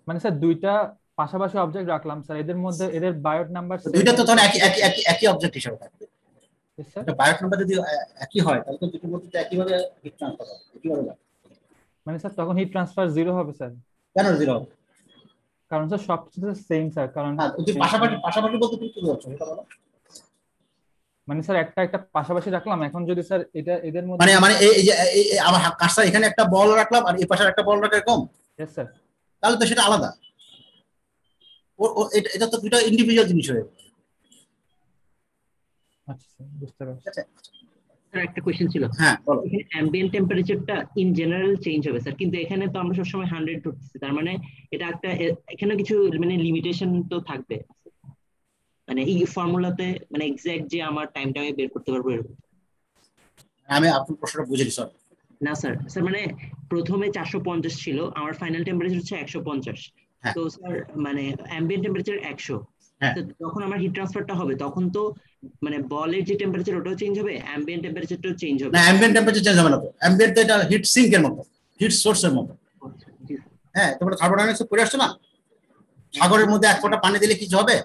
মানে স্যার দুইটা পাশাপাশি অবজেক্ট রাখলাম স্যার, এদের মধ্যে এদের Biot নাম্বার দুইটা তো তখন একই অবজেক্ট হিসেবে থাকবে। স্যার এটা Biot নাম্বার যদি একই হয়, তাহলে তো দুটোর মধ্যে একইভাবে হিট ট্রান্সফার হবে, একইভাবে যাবে। মানে স্যার তখন হিট ট্রান্সফার 0 হবে স্যার? কেন 0 হবে? কারণ স্যার সবকিছু সেম স্যার, কারণ পাশাপাশি বলতে তুমি কি বলছো এটা বলো। মানে স্যার একটা একটা পাশাপাশি রাখলাম, এখন যদি স্যার এটা এদের মধ্যে মানে মানে এই যে আমার কাজটা এখানে একটা বল রাখলাম আর এই পাশে একটা বল রাখা এরকম, ইয়েস স্যার। তাহলে তো সেটা আলাদা। এটা তো দুটো ইন্ডিভিজুয়াল জিনিস হয়ে গেল। আচ্ছা স্যার, বুঝতে পারছি। ঠিক আছে, স্যার একটা কোশ্চেন ছিল, হ্যাঁ বলো। এখানে অ্যাম্বিয়েন্ট টেম্পারেচারটা ইন জেনারেল চেঞ্জ হবে স্যার, কিন্তু এখানে তো আমরা সবসময় 100 ধরতেছি, তার মানে এটা একটা এখানে কিছু মানে লিমিটেশন তো থাকবে, মানে এই ফর্মুলাতে মানে এক্সাক্ট যে আমার টাইমটা আমি বের করতে পারবো এরকম? আমি আপনার প্রশ্নটা বুঝেছি স্যার। না স্যার, স্যার মানে প্রথমে 450 ছিল, আমার ফাইনাল টেম্পারেচার হচ্ছে 150। হ্যাঁ। তো স্যার মানে অ্যাম্বিয়েন্ট টেম্পারেচার 100, হ্যাঁ। তো যখন আমার হিট ট্রান্সফারটা হবে তখন তো মানে বলের যে টেম্পারেচার ওটাও চেঞ্জ হবে, অ্যাম্বিয়েন্ট টেম্পারেচারটাও চেঞ্জ হবে। না, অ্যাম্বিয়েন্ট টেম্পারেচার চেঞ্জ হবে না তো, অ্যাম্বিয়েন্ট এটা হিট সিঙ্কের মতো, হিট সোর্সের মতো। আচ্ছা, জি স্যার। হ্যাঁ, তোমরা থার্মোডাইনামিক্স পড়ে আসছো না, সাগরের মধ্যে এক ফোঁটা পানি দিলে কিছু হবে?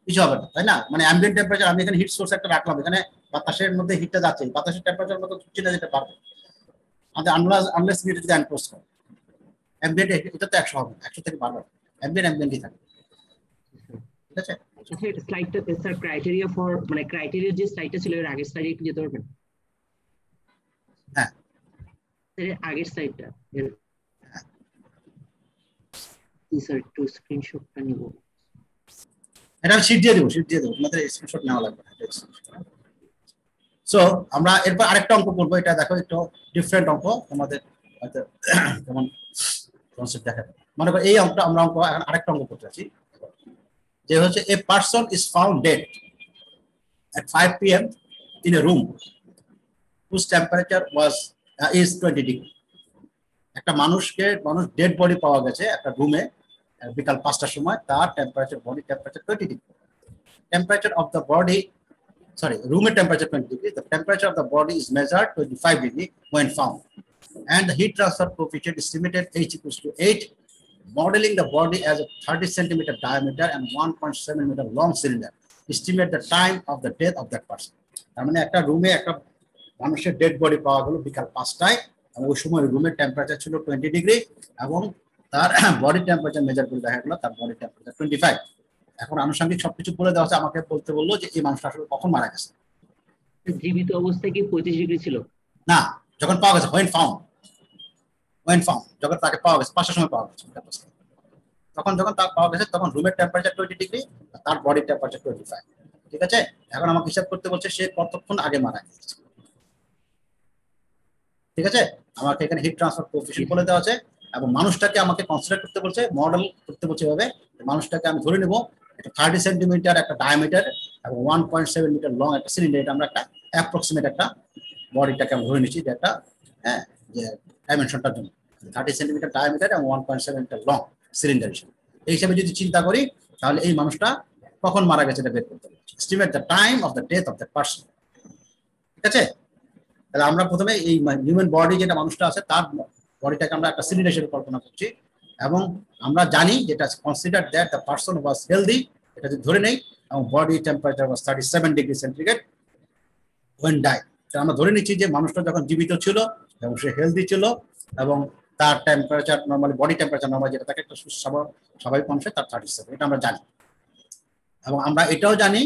কিছু হবে না, তাই না? মানে অ্যাম্বিয়েন্ট টেম্পারেচার, আমি এখানে হিট সোর্স একটা রাখলাম, এখানে বাতাসের মধ্যে হিটটা যাচ্ছে, বাতাসের টেম্পারেচার মতো চলে যেতে পারবে আমাদের আনলেস মিটার যদি এনক্লোজ করে। অ্যাম্বিয়েন্ট এটা তো 100 হবে, 100 থেকে বাড়বে, অ্যাম্বিয়েন্টই থাকে। ঠিক আছে, আচ্ছা স্লাইডটা স্যার ক্রাইটেরিয়া ফর মানে ক্রাইটেরিয়া যে স্লাইডটা ছিল এর আগের স্লাইডে একটু যেতে পারবেন? হ্যাঁ এর আগের স্লাইডটা স্যার একটু স্ক্রিনশটটা নিব। এটা আমি শিট দিয়ে দেবো, তোমাদের স্ক্রিনশট নেওয়া লাগবে না। সো আমরা এরপর আরেকটা অঙ্ক করবো, এটা দেখো একটু ডিফারেন্ট অঙ্ক, তোমাদের হয়তো যেমন কনসেপ্ট দেখা যাবে। মনে করো এই অঙ্কটা আমরা এখন আরেকটা অঙ্ক করতে যাচ্ছি, যে হচ্ছে a person is found dead at 5 p.m. in a room whose temperature is 20 degree. একটা মানুষ ডেড বডি পাওয়া গেছে একটা রুমে বিকাল 5টার সময়, তার body temperature 20 degree. Temperature of the body, রুমের temperature 20 degree. The temperature of the body is measured 25 degree when found, and the heat transfer coefficient estimated H equals to 8. Modeling the body as a 30 centimeter diameter and 1.7 meter long cylinder. Estimate the time of the death of that person. তার মানে একটা রুমে একটা মানুষের dead body পাওয়া গেল বিকাল 5টায়, এবং ওই সময় রুমের টেম্পারেচার ছিল 20 ডিগ্রি, এবং তার বডি টেম্পারেচার মেজার করে দেখা গেল তার বডি টেম্পারেচার 25। এখন আনুষঙ্গিক সবকিছু বলে দেওয়া হচ্ছে, আমাকে বলতে বললো যে এই মানুষটা আসলে কখন মারা গেছে। জীবিত অবস্থায় কি 35 ডিগ্রি ছিল? না, যখন পাওয়া গেছে, when found, যখন তাকে পাওয়া গেছে 5টার সময় পাওয়া গেছে, তখন যখন তার পাওয়া গেছে তখন রুমের টেম্পারেচার 20 ডিগ্রি, তার বডি টেম্পারেচার 25। ঠিক আছে, এখন আমাকে হিসাব করতে বলছে সে কতক্ষণ আগে মারা গেছে। ঠিক আছে, আমাকে এখানে হিট ট্রান্সফার কোএফিশিয়েন্ট বলে দেওয়া আছে, এবং মানুষটাকে আমাকে কনসিডার করতে বলছে, মডেল করতে বলছে এভাবে, মানুষটাকে আমি ধরে নেব একটা 30 সেন্টিমিটার একটা ডায়ামিটার এবং 1.7 মিটার লং একটা সিলিন্ডার। এটা আমরা একটা অ্যাপ্রক্সিমেট একটা বডিটাকে আমি ধরে নিচ্ছি, যে একটা হ্যাঁ যে ডাইমেনশনটার জন্য 30 সেন্টিমিটার ডায়ামিটার এবং 1.7 মিটার লং সিলিন্ডার হিসেবে। এই হিসাবে যদি চিন্তা করি তাহলে এই মানুষটা কখন মারা গেছে এটা বের করতে হবে। Estimate the time of the death of the person. ঠিক আছে, তাহলে আমরা প্রথমে এই হিউম্যান বডি যেটা মানুষটা আছে তার বডিটাকে আমরা একটা সিলিন্ডার হিসেবে কল্পনা করছি, এবং আমরা জানি যেটা consider that the person was healthy, এটা যদি ধরে নেই, এবং body temperature was 37 degree centigrade when died। আমরা ধরে নিচ্ছি যে মানুষটা যখন জীবিত ছিল এবং সে হেলদি ছিল, এবং তার temperature normally, body temperature normally যেটা থাকে একটা স্বাভাবিক মানুষের, তার 37, এটা আমরা জানি। এবং আমরা এটাও জানি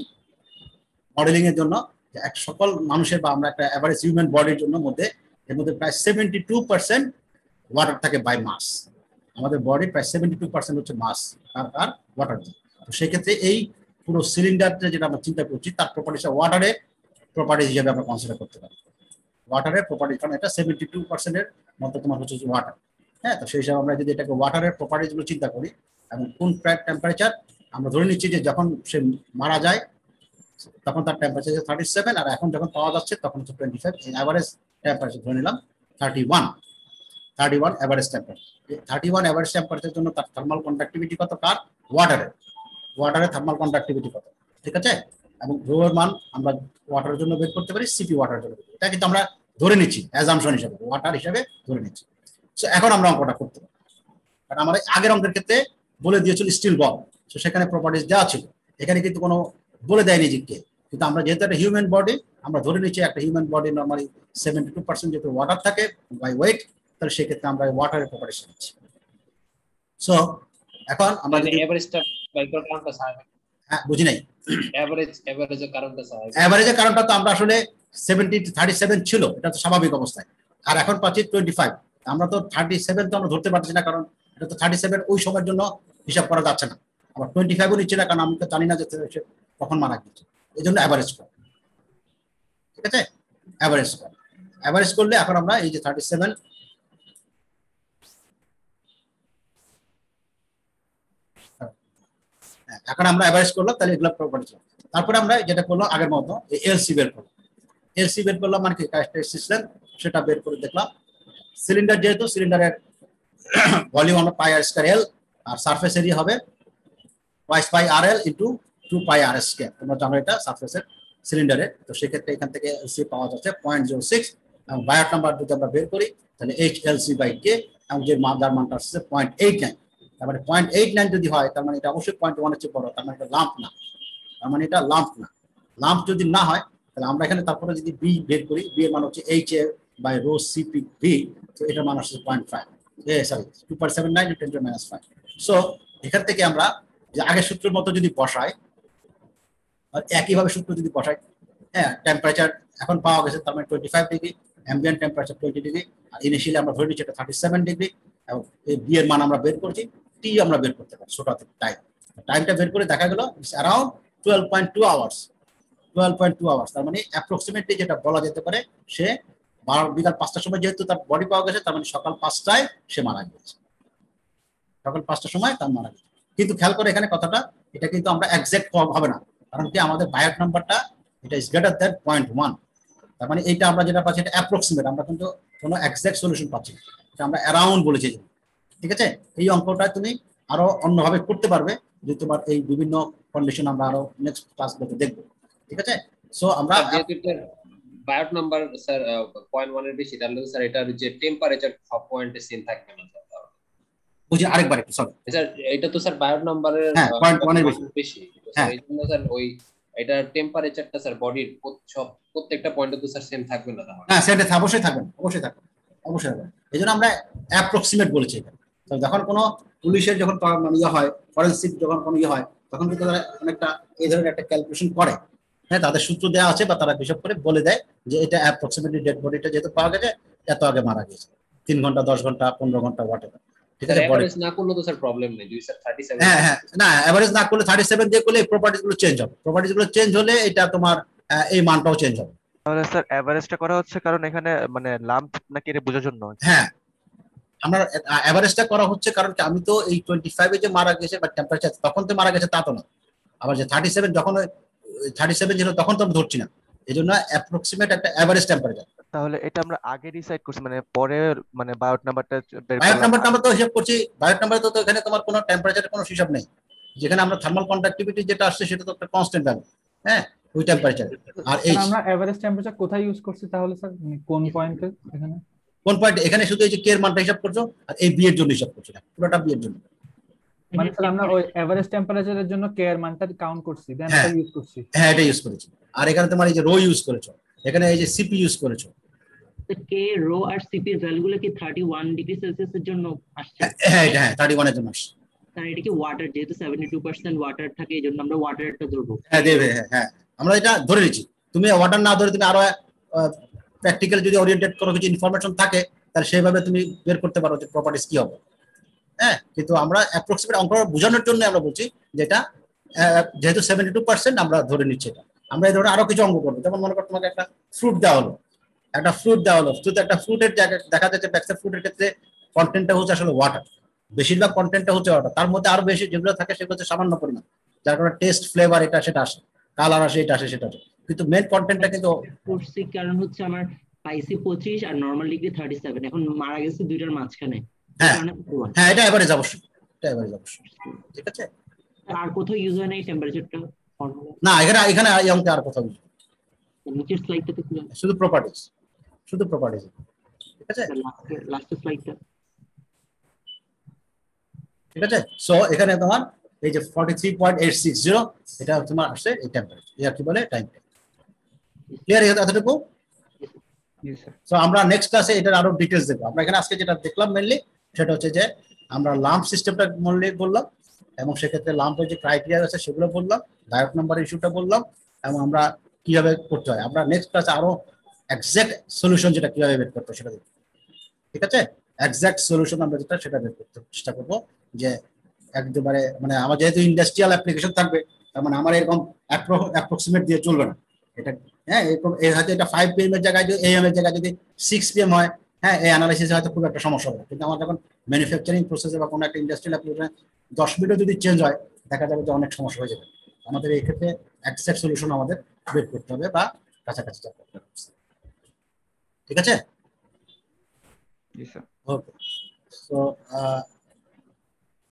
মডেলিং এর জন্য যে এক সকল মানুষের বা আমরা একটা অ্যাভারেজ হিউম্যান বডির জন্য এর মধ্যে প্রায় 72% ওয়াটার থাকে বাই মাস। আমাদের বডি প্রায় 72% হচ্ছে মাস আর ওয়াটার। তো সেক্ষেত্রে এই পুরো সিলিন্ডারটা যেটা আমরা চিন্তা করছি তার প্রপার্টিস ওয়াটারের প্রপার্টিস হিসেবে আমরা কনসিডার করতে পারি। ওয়াটারের প্রপার্টিস, কারণ এটা 72% মতো তোমার হচ্ছে ওয়াটার। হ্যাঁ, তো সেই হিসাবে আমরা যদি এটাকে ওয়াটারের প্রপার্টিস গুলো চিন্তা করি, এবং কোন টেম্পারেচার আমরা ধরে নিচ্ছি যে যখন সে মারা যায় তখন তার টেম্পারেচার 37, আর এখন যখন পাওয়া যাচ্ছে তখন হচ্ছে 25। অ্যাভারেজ টেম্পারেচার ধরে নিলাম 31 অ্যাভারেজ টেম্পারেচার। 31 অ্যাভারেজ টেম্পারেচারের জন্য তার থার্মাল কন্ডাক্টিভিটি কত, কার ওয়াটারের থার্মাল কন্ডাক্টিভিটি কত। ঠিক আছে, এবং রো এর মান আমরা ওয়াটারের জন্য বের করতে পারি, সিপি ওয়াটারের জন্য। এটা কিন্তু আমরা ধরে নিচ্ছি অ্যাজাম্পশন হিসেবে, ওয়াটার হিসেবে ধরে নিচ্ছি। সো এখন আমরা অঙ্কটা করতে পারি, কারণ আমাদের আগের অঙ্কের ক্ষেত্রে বলে দিয়েছিল স্টিল বল, তো সেখানে প্রপার্টিস দেওয়া ছিল, এখানে কিন্তু কোনো বলে দেয়নি যে কে। কিন্তু আমরা যেহেতু একটা হিউম্যান বডি, আমরা ধরে নিচ্ছি একটা হিউম্যান বডি নরমালি 72% যেহেতু ওয়াটার থাকে বাই ওয়েট, তাহলে সেক্ষেত্রে আমরা ওয়াটারের প্রপার্টিস নিচ্ছি। সো এখন আমরা এভারেজটা বাই করলে আমরা স্বাভাবিক। বুঝি নাই। এভারেজের কারণটা স্যার, এভারেজের কারণটা তো আমরা আসলে 37 ছিল, এটা তো স্বাভাবিক অবস্থায়, আর এখন পাচ্ছি 25। আমরা তো 37 তো আমরা ধরতে পারছি না, কারণ এটা তো 37 ওই সময়ের জন্য হিসাব করা যাচ্ছে না। আবার 25ও নিচ্ছে না, কারণ আমি তো জানি না যে সে কখন মারা গেছে, এই জন্য অ্যাভারেজ কর। ঠিক আছে, অ্যাভারেজ কর। অ্যাভারেজ করলে এখন আমরা এই যে 37, এখন আমরা অ্যাভারেজ করলাম, তাহলে এগুলো প্রপার্টি। তারপরে আমরা যেটা করলাম আগের মতো এলসি বের করলাম। এলসি বের করলাম মানে কি, ক্যারেক্টারিস্টিক্স সেটা বের করে দেখলাম। সিলিন্ডার যেহেতু, সিলিন্ডারের ভলিউম আমরা পাই আর স্কয়ার এল, আর সারফেস এরিয়া হবে টুয়াইস পাই আর এল ইনটু 2 পাই আর স্কয়ার। তোমরা জানো এটা সারফেসের সিলিন্ডারে। তো সেক্ষেত্রে এখান থেকে এলসি পাওয়া যাচ্ছে 0.06, এবং বায়োট নাম্বার যদি আমরা বের করি তাহলে এইচ এলসি বাই কে, এবং যে যার মানটা আসছে 0.89। তার মানে 0.89 যদি হয়, তার মানে এটা অবশ্যই 0.1 এর চেয়ে বড়, তার মানে এটা লাম্প না। তার মানে এটা লাম্প না। লাম্প যদি না হয় তাহলে আমরা এখানে তারপরে যদি বি বের করি, বি এর মান হচ্ছে H A by rho CP B, তো এটার মান আসছে 0.5, সরি 2.79 × 10⁻⁵। সো এখান থেকে আমরা যে আগের সূত্রের মতো যদি বসাই, আর একইভাবে সূত্র যদি বসাই, হ্যাঁ, টেম্পারেচার এখন পাওয়া গেছে, তার মানে 25 ডিগ্রি, অ্যাম্বিয়েন্ট টেম্পারেচার 20 ডিগ্রি, আর ইনিশিয়ালি আমরা ধরে নিচ্ছি এটা 37 ডিগ্রি, এবং এই বি এর মান আমরা বের করছি, টি আমরা বের করতে পারি, ছোট হাতের টাইমটা বের করে দেখা গেল ইটস অ্যারাউন্ড 12.2 আওয়ার্স। 12.2 আওয়ার্স, তার মানে অ্যাপ্রক্সিমেটলি যেটা বলা যেতে পারে, সে বিকাল 5টার সময় যেহেতু তার বডি পাওয়া গেছে, তার মানে সকাল 5টায় সে মারা গেছে, সকাল 5টার সময় তার মারা গেছে। কিন্তু খেয়াল করে এখানে কথাটা, এটা কিন্তু আমরা এক্সাক্ট হবে না, কারণ কি আমাদের বায়োট নাম্বারটা এটা ইজ গ্রেটার দ্যান 0.1, তার মানে এইটা আমরা যেটা পাচ্ছি এটা অ্যাপ্রক্সিমেট, আমরা কিন্তু কোনো এক্সাক্ট সলিউশন পাচ্ছি না, এটা আমরা অ্যারাউন্ড বলেছি। ঠিক আছে, এই অঙ্কটা তুমি আরো অন্যভাবে করতে পারবে, যে তোমার এই বিভিন্ন কন্ডিশন আমরা আরো নেক্সট ক্লাসগুলোতে দেখবো। ঠিক আছে, সো আমরা বায়োট নাম্বার স্যার 0.1 এর বেশি, তাহলে স্যার এটার যে টেম্পারেচার সব পয়েন্টে সেম থাকবে না স্যার। বুঝি আরেকবার একটু, সরি স্যার এটা তো স্যার বায়োট নাম্বারের 0.1 এর বেশি, স্যার এই জন্য স্যার ওই এটার টেম্পারেচারটা স্যার বডির সব প্রত্যেকটা পয়েন্টে তো স্যার সেম থাকবে না তাহলে। হ্যাঁ, সেটা অবশ্যই থাকবে, অবশ্যই থাকবে, অবশ্যই থাকবে। এই জন্য আমরা অ্যাপ্রক্সিমেট বলেছি। তো যখন কোনো পুলিশের যখন ইয়ে হয়, ফরেনসিক যখন কোনো ইয়ে হয়, তখন কিন্তু তারা অনেকটা এই ধরনের একটা ক্যালকুলেশন করে, হ্যাঁ, তাদের সূত্র দেওয়া আছে বা তারা হিসাব করে বলে দেয় যে এটা অ্যাপ্রক্সিমেটলি ডেড বডিটা যেহেতু পাওয়া গেছে এত আগে মারা গেছে, 3 ঘন্টা 10 ঘন্টা 15 ঘন্টা হোয়াটএভার। ঠিক আছে, এভারেজ না করলে তো স্যার প্রবলেম নেই, যদি স্যার 37, হ্যাঁ হ্যাঁ, না এভারেজ না করলে 37 দিয়ে করলে প্রপার্টিজ গুলো চেঞ্জ হবে, প্রপার্টিজ গুলো চেঞ্জ হলে এটা তোমার এই মানটাও চেঞ্জ হবে। তাহলে স্যার এভারেজটা করা হচ্ছে কারণ এখানে মানে লাম্প নাকি এটা বোঝার জন্য? হ্যাঁ, আমরা এভারেজটা করা হচ্ছে কারণ আমি তো এই 25 এ যে মারা গেছে বা টেম্পারেচার তখন তো মারা গেছে তা তো না, আবার যে 37 যখন 37 ছিল তখন তো আমি ধরছি না, এই জন্য অ্যাপ্রক্সিমেট একটা এভারেজ টেম্পারেচার। তাহলে এটা আমরা আগে ডিসাইড করছি, মানে পরে মানে বায়োট নাম্বারটা বের বায়োট করলাম। নাম্বারটা আমরা তো হিসাব করছি, বায়োট নাম্বার তো এখানে তোমার কোনো টেম্পারেচারের কোনো হিসাব নেই, যেখানে আমরা থার্মাল কন্ডাক্টিভিটি যেটা আসছে সেটা তো একটা কনস্ট্যান্ট ভ্যালু, হ্যাঁ, ওই টেম্পারেচার। আর এই আমরা এভারেজ টেম্পারেচার কোথায় ইউজ করছি তাহলে স্যার, কোন পয়েন্টে? এখানে কোন পয়েন্ট? এখানে শুধু এই যে কে এর মানটা হিসাব করছো, আর এই বি এর জন্য হিসাব করছো না, পুরোটা বি এর জন্য। মানে স্যার আমরা ওই এভারেজ টেম্পারেচারের জন্য কে এর মানটা কাউন্ট করছি, দেন হ্যাঁ। এটা ইউজ করছি। হ্যাঁ, এটা ইউজ করেছি। আর এখানে তোমার এই যে রো ইউজ করেছো, এখানে এই যে সিপি ইউজ করেছো। তো কে রো আর সিপি এর ভ্যালুগুলো কি 31 ডিগ্রি সেলসিয়াস এর জন্য আসছে? হ্যাঁ, এটা হ্যাঁ 31 এর জন্য আসছে। তার এটা কি ওয়াটার, যেহেতু 72% ওয়াটার থাকে এই জন্য আমরা ওয়াটারটা ধরবো। হ্যাঁ দেবে, হ্যাঁ আমরা এটা ধরে নিচ্ছি। তুমি ওয়াটার না ধরে তুমি আরো প্র্যাকটিক্যাল যদি ওরিয়েন্টেড কোনো কিছু ইনফরমেশন থাকে তাহলে সেইভাবে তুমি বের করতে পারো যে প্রপার্টিজ কি হবে। হ্যাঁ, কিন্তু আমরা অ্যাপ্রক্সিমেট অঙ্ক বোঝানোর জন্য আমরা বলছি যেটা যেহেতু 72% আমরা ধরে নিচ্ছি এটা। আমরা এই ধরনের আরো কিছু অঙ্ক করবো, যেমন মনে করো তোমাকে একটা ফ্রুট দেওয়া হলো, একটা ফ্রুটের জায়গায় দেখা যাচ্ছে ব্যাকসাইড ফ্রুটের ক্ষেত্রে কন্টেন্টটা হচ্ছে আসলে ওয়াটার, বেশিরভাগ কন্টেন্টটা হচ্ছে ওয়াটার, তার মধ্যে আরো বেশি যেগুলো থাকে সেগুলো হচ্ছে সামান্য পরিমাণ, যার কারণে টেস্ট ফ্লেভার এটা সেটা আসে, কালার আসে এটা আসে সেটা আসে, কিন্তু মেন কন্টেন্টটা কিন্তু করছি কারণ হচ্ছে আমার পাইসি 25 আর নরমাল ডিগ্রি 37, এখন মারা গেছে দুইটার মাঝখানে। হ্যাঁ হ্যাঁ, এটা এভারেজ অবশ্যই, এটা এভারেজ অবশ্যই। ঠিক আছে, আর কোথাও ইউজ হয় না এই টেম্পারেচারটা ফর্মুলা? না এখানে এই অঙ্কে আর কোথাও নেই, নিচের স্লাইডটাতে কি শুধু প্রপার্টিজ, শুধু প্রপার্টিজ। ঠিক আছে, লাস্টের স্লাইডটা। ঠিক আছে, সো এখানে তোমার এই যে 43.860 এটা তোমার আসছে এই টেম্পারেচার, এটা কি বলে টাইম। ক্লিয়ার এতটুকু? সো আমরা নেক্সট ক্লাসে এটার আরো ডিটেইলস দেখব। আমরা এখানে আজকে যেটা দেখলাম মেইনলি সেটা হচ্ছে যে আমরা লাম্প সিস্টেমটা মেইনলি বললাম, এবং সেক্ষেত্রে লাম্পের যে ক্রাইটেরিয়া আছে সেগুলো বললাম, ডায়োড নাম্বার ইস্যুটা বললাম, এবং আমরা কিভাবে করতে হয়। আমরা নেক্সট ক্লাসে আরো এক্সাক্ট সলিউশন যেটা কিভাবে বের করতে হয় সেটা দেখব, ঠিক আছে? এক্সাক্ট সলিউশন আমরা যেটা সেটা বের করতে চেষ্টা করবো, যে একেবারে মানে আমার যেহেতু ইন্ডাস্ট্রিয়াল অ্যাপ্লিকেশন থাকবে, তার মানে আমার এরকম অ্যাপ্রক্সিমেট দিয়ে চলবে না এটা। হ্যাঁ, এরকম এর হয়তো এটা 5 PM এর জায়গায় যদি AM এর জায়গায় যদি 6 PM হয়, হ্যাঁ, এই অ্যানালাইসিসে হয়তো খুব একটা সমস্যা হবে। কিন্তু আমার যখন ম্যানুফ্যাকচারিং প্রসেসে বা কোনো একটা ইন্ডাস্ট্রিয়াল অ্যাপ্লিকেশনে 10 মিনিটও যদি চেঞ্জ হয়, দেখা যাবে যে অনেক সমস্যা হয়ে যাবে। আমাদের এই ক্ষেত্রে এক্সাক্ট সলিউশন আমাদের বের করতে হবে বা কাছাকাছি করতে হবে, ঠিক আছে? জি স্যার। ওকে, সো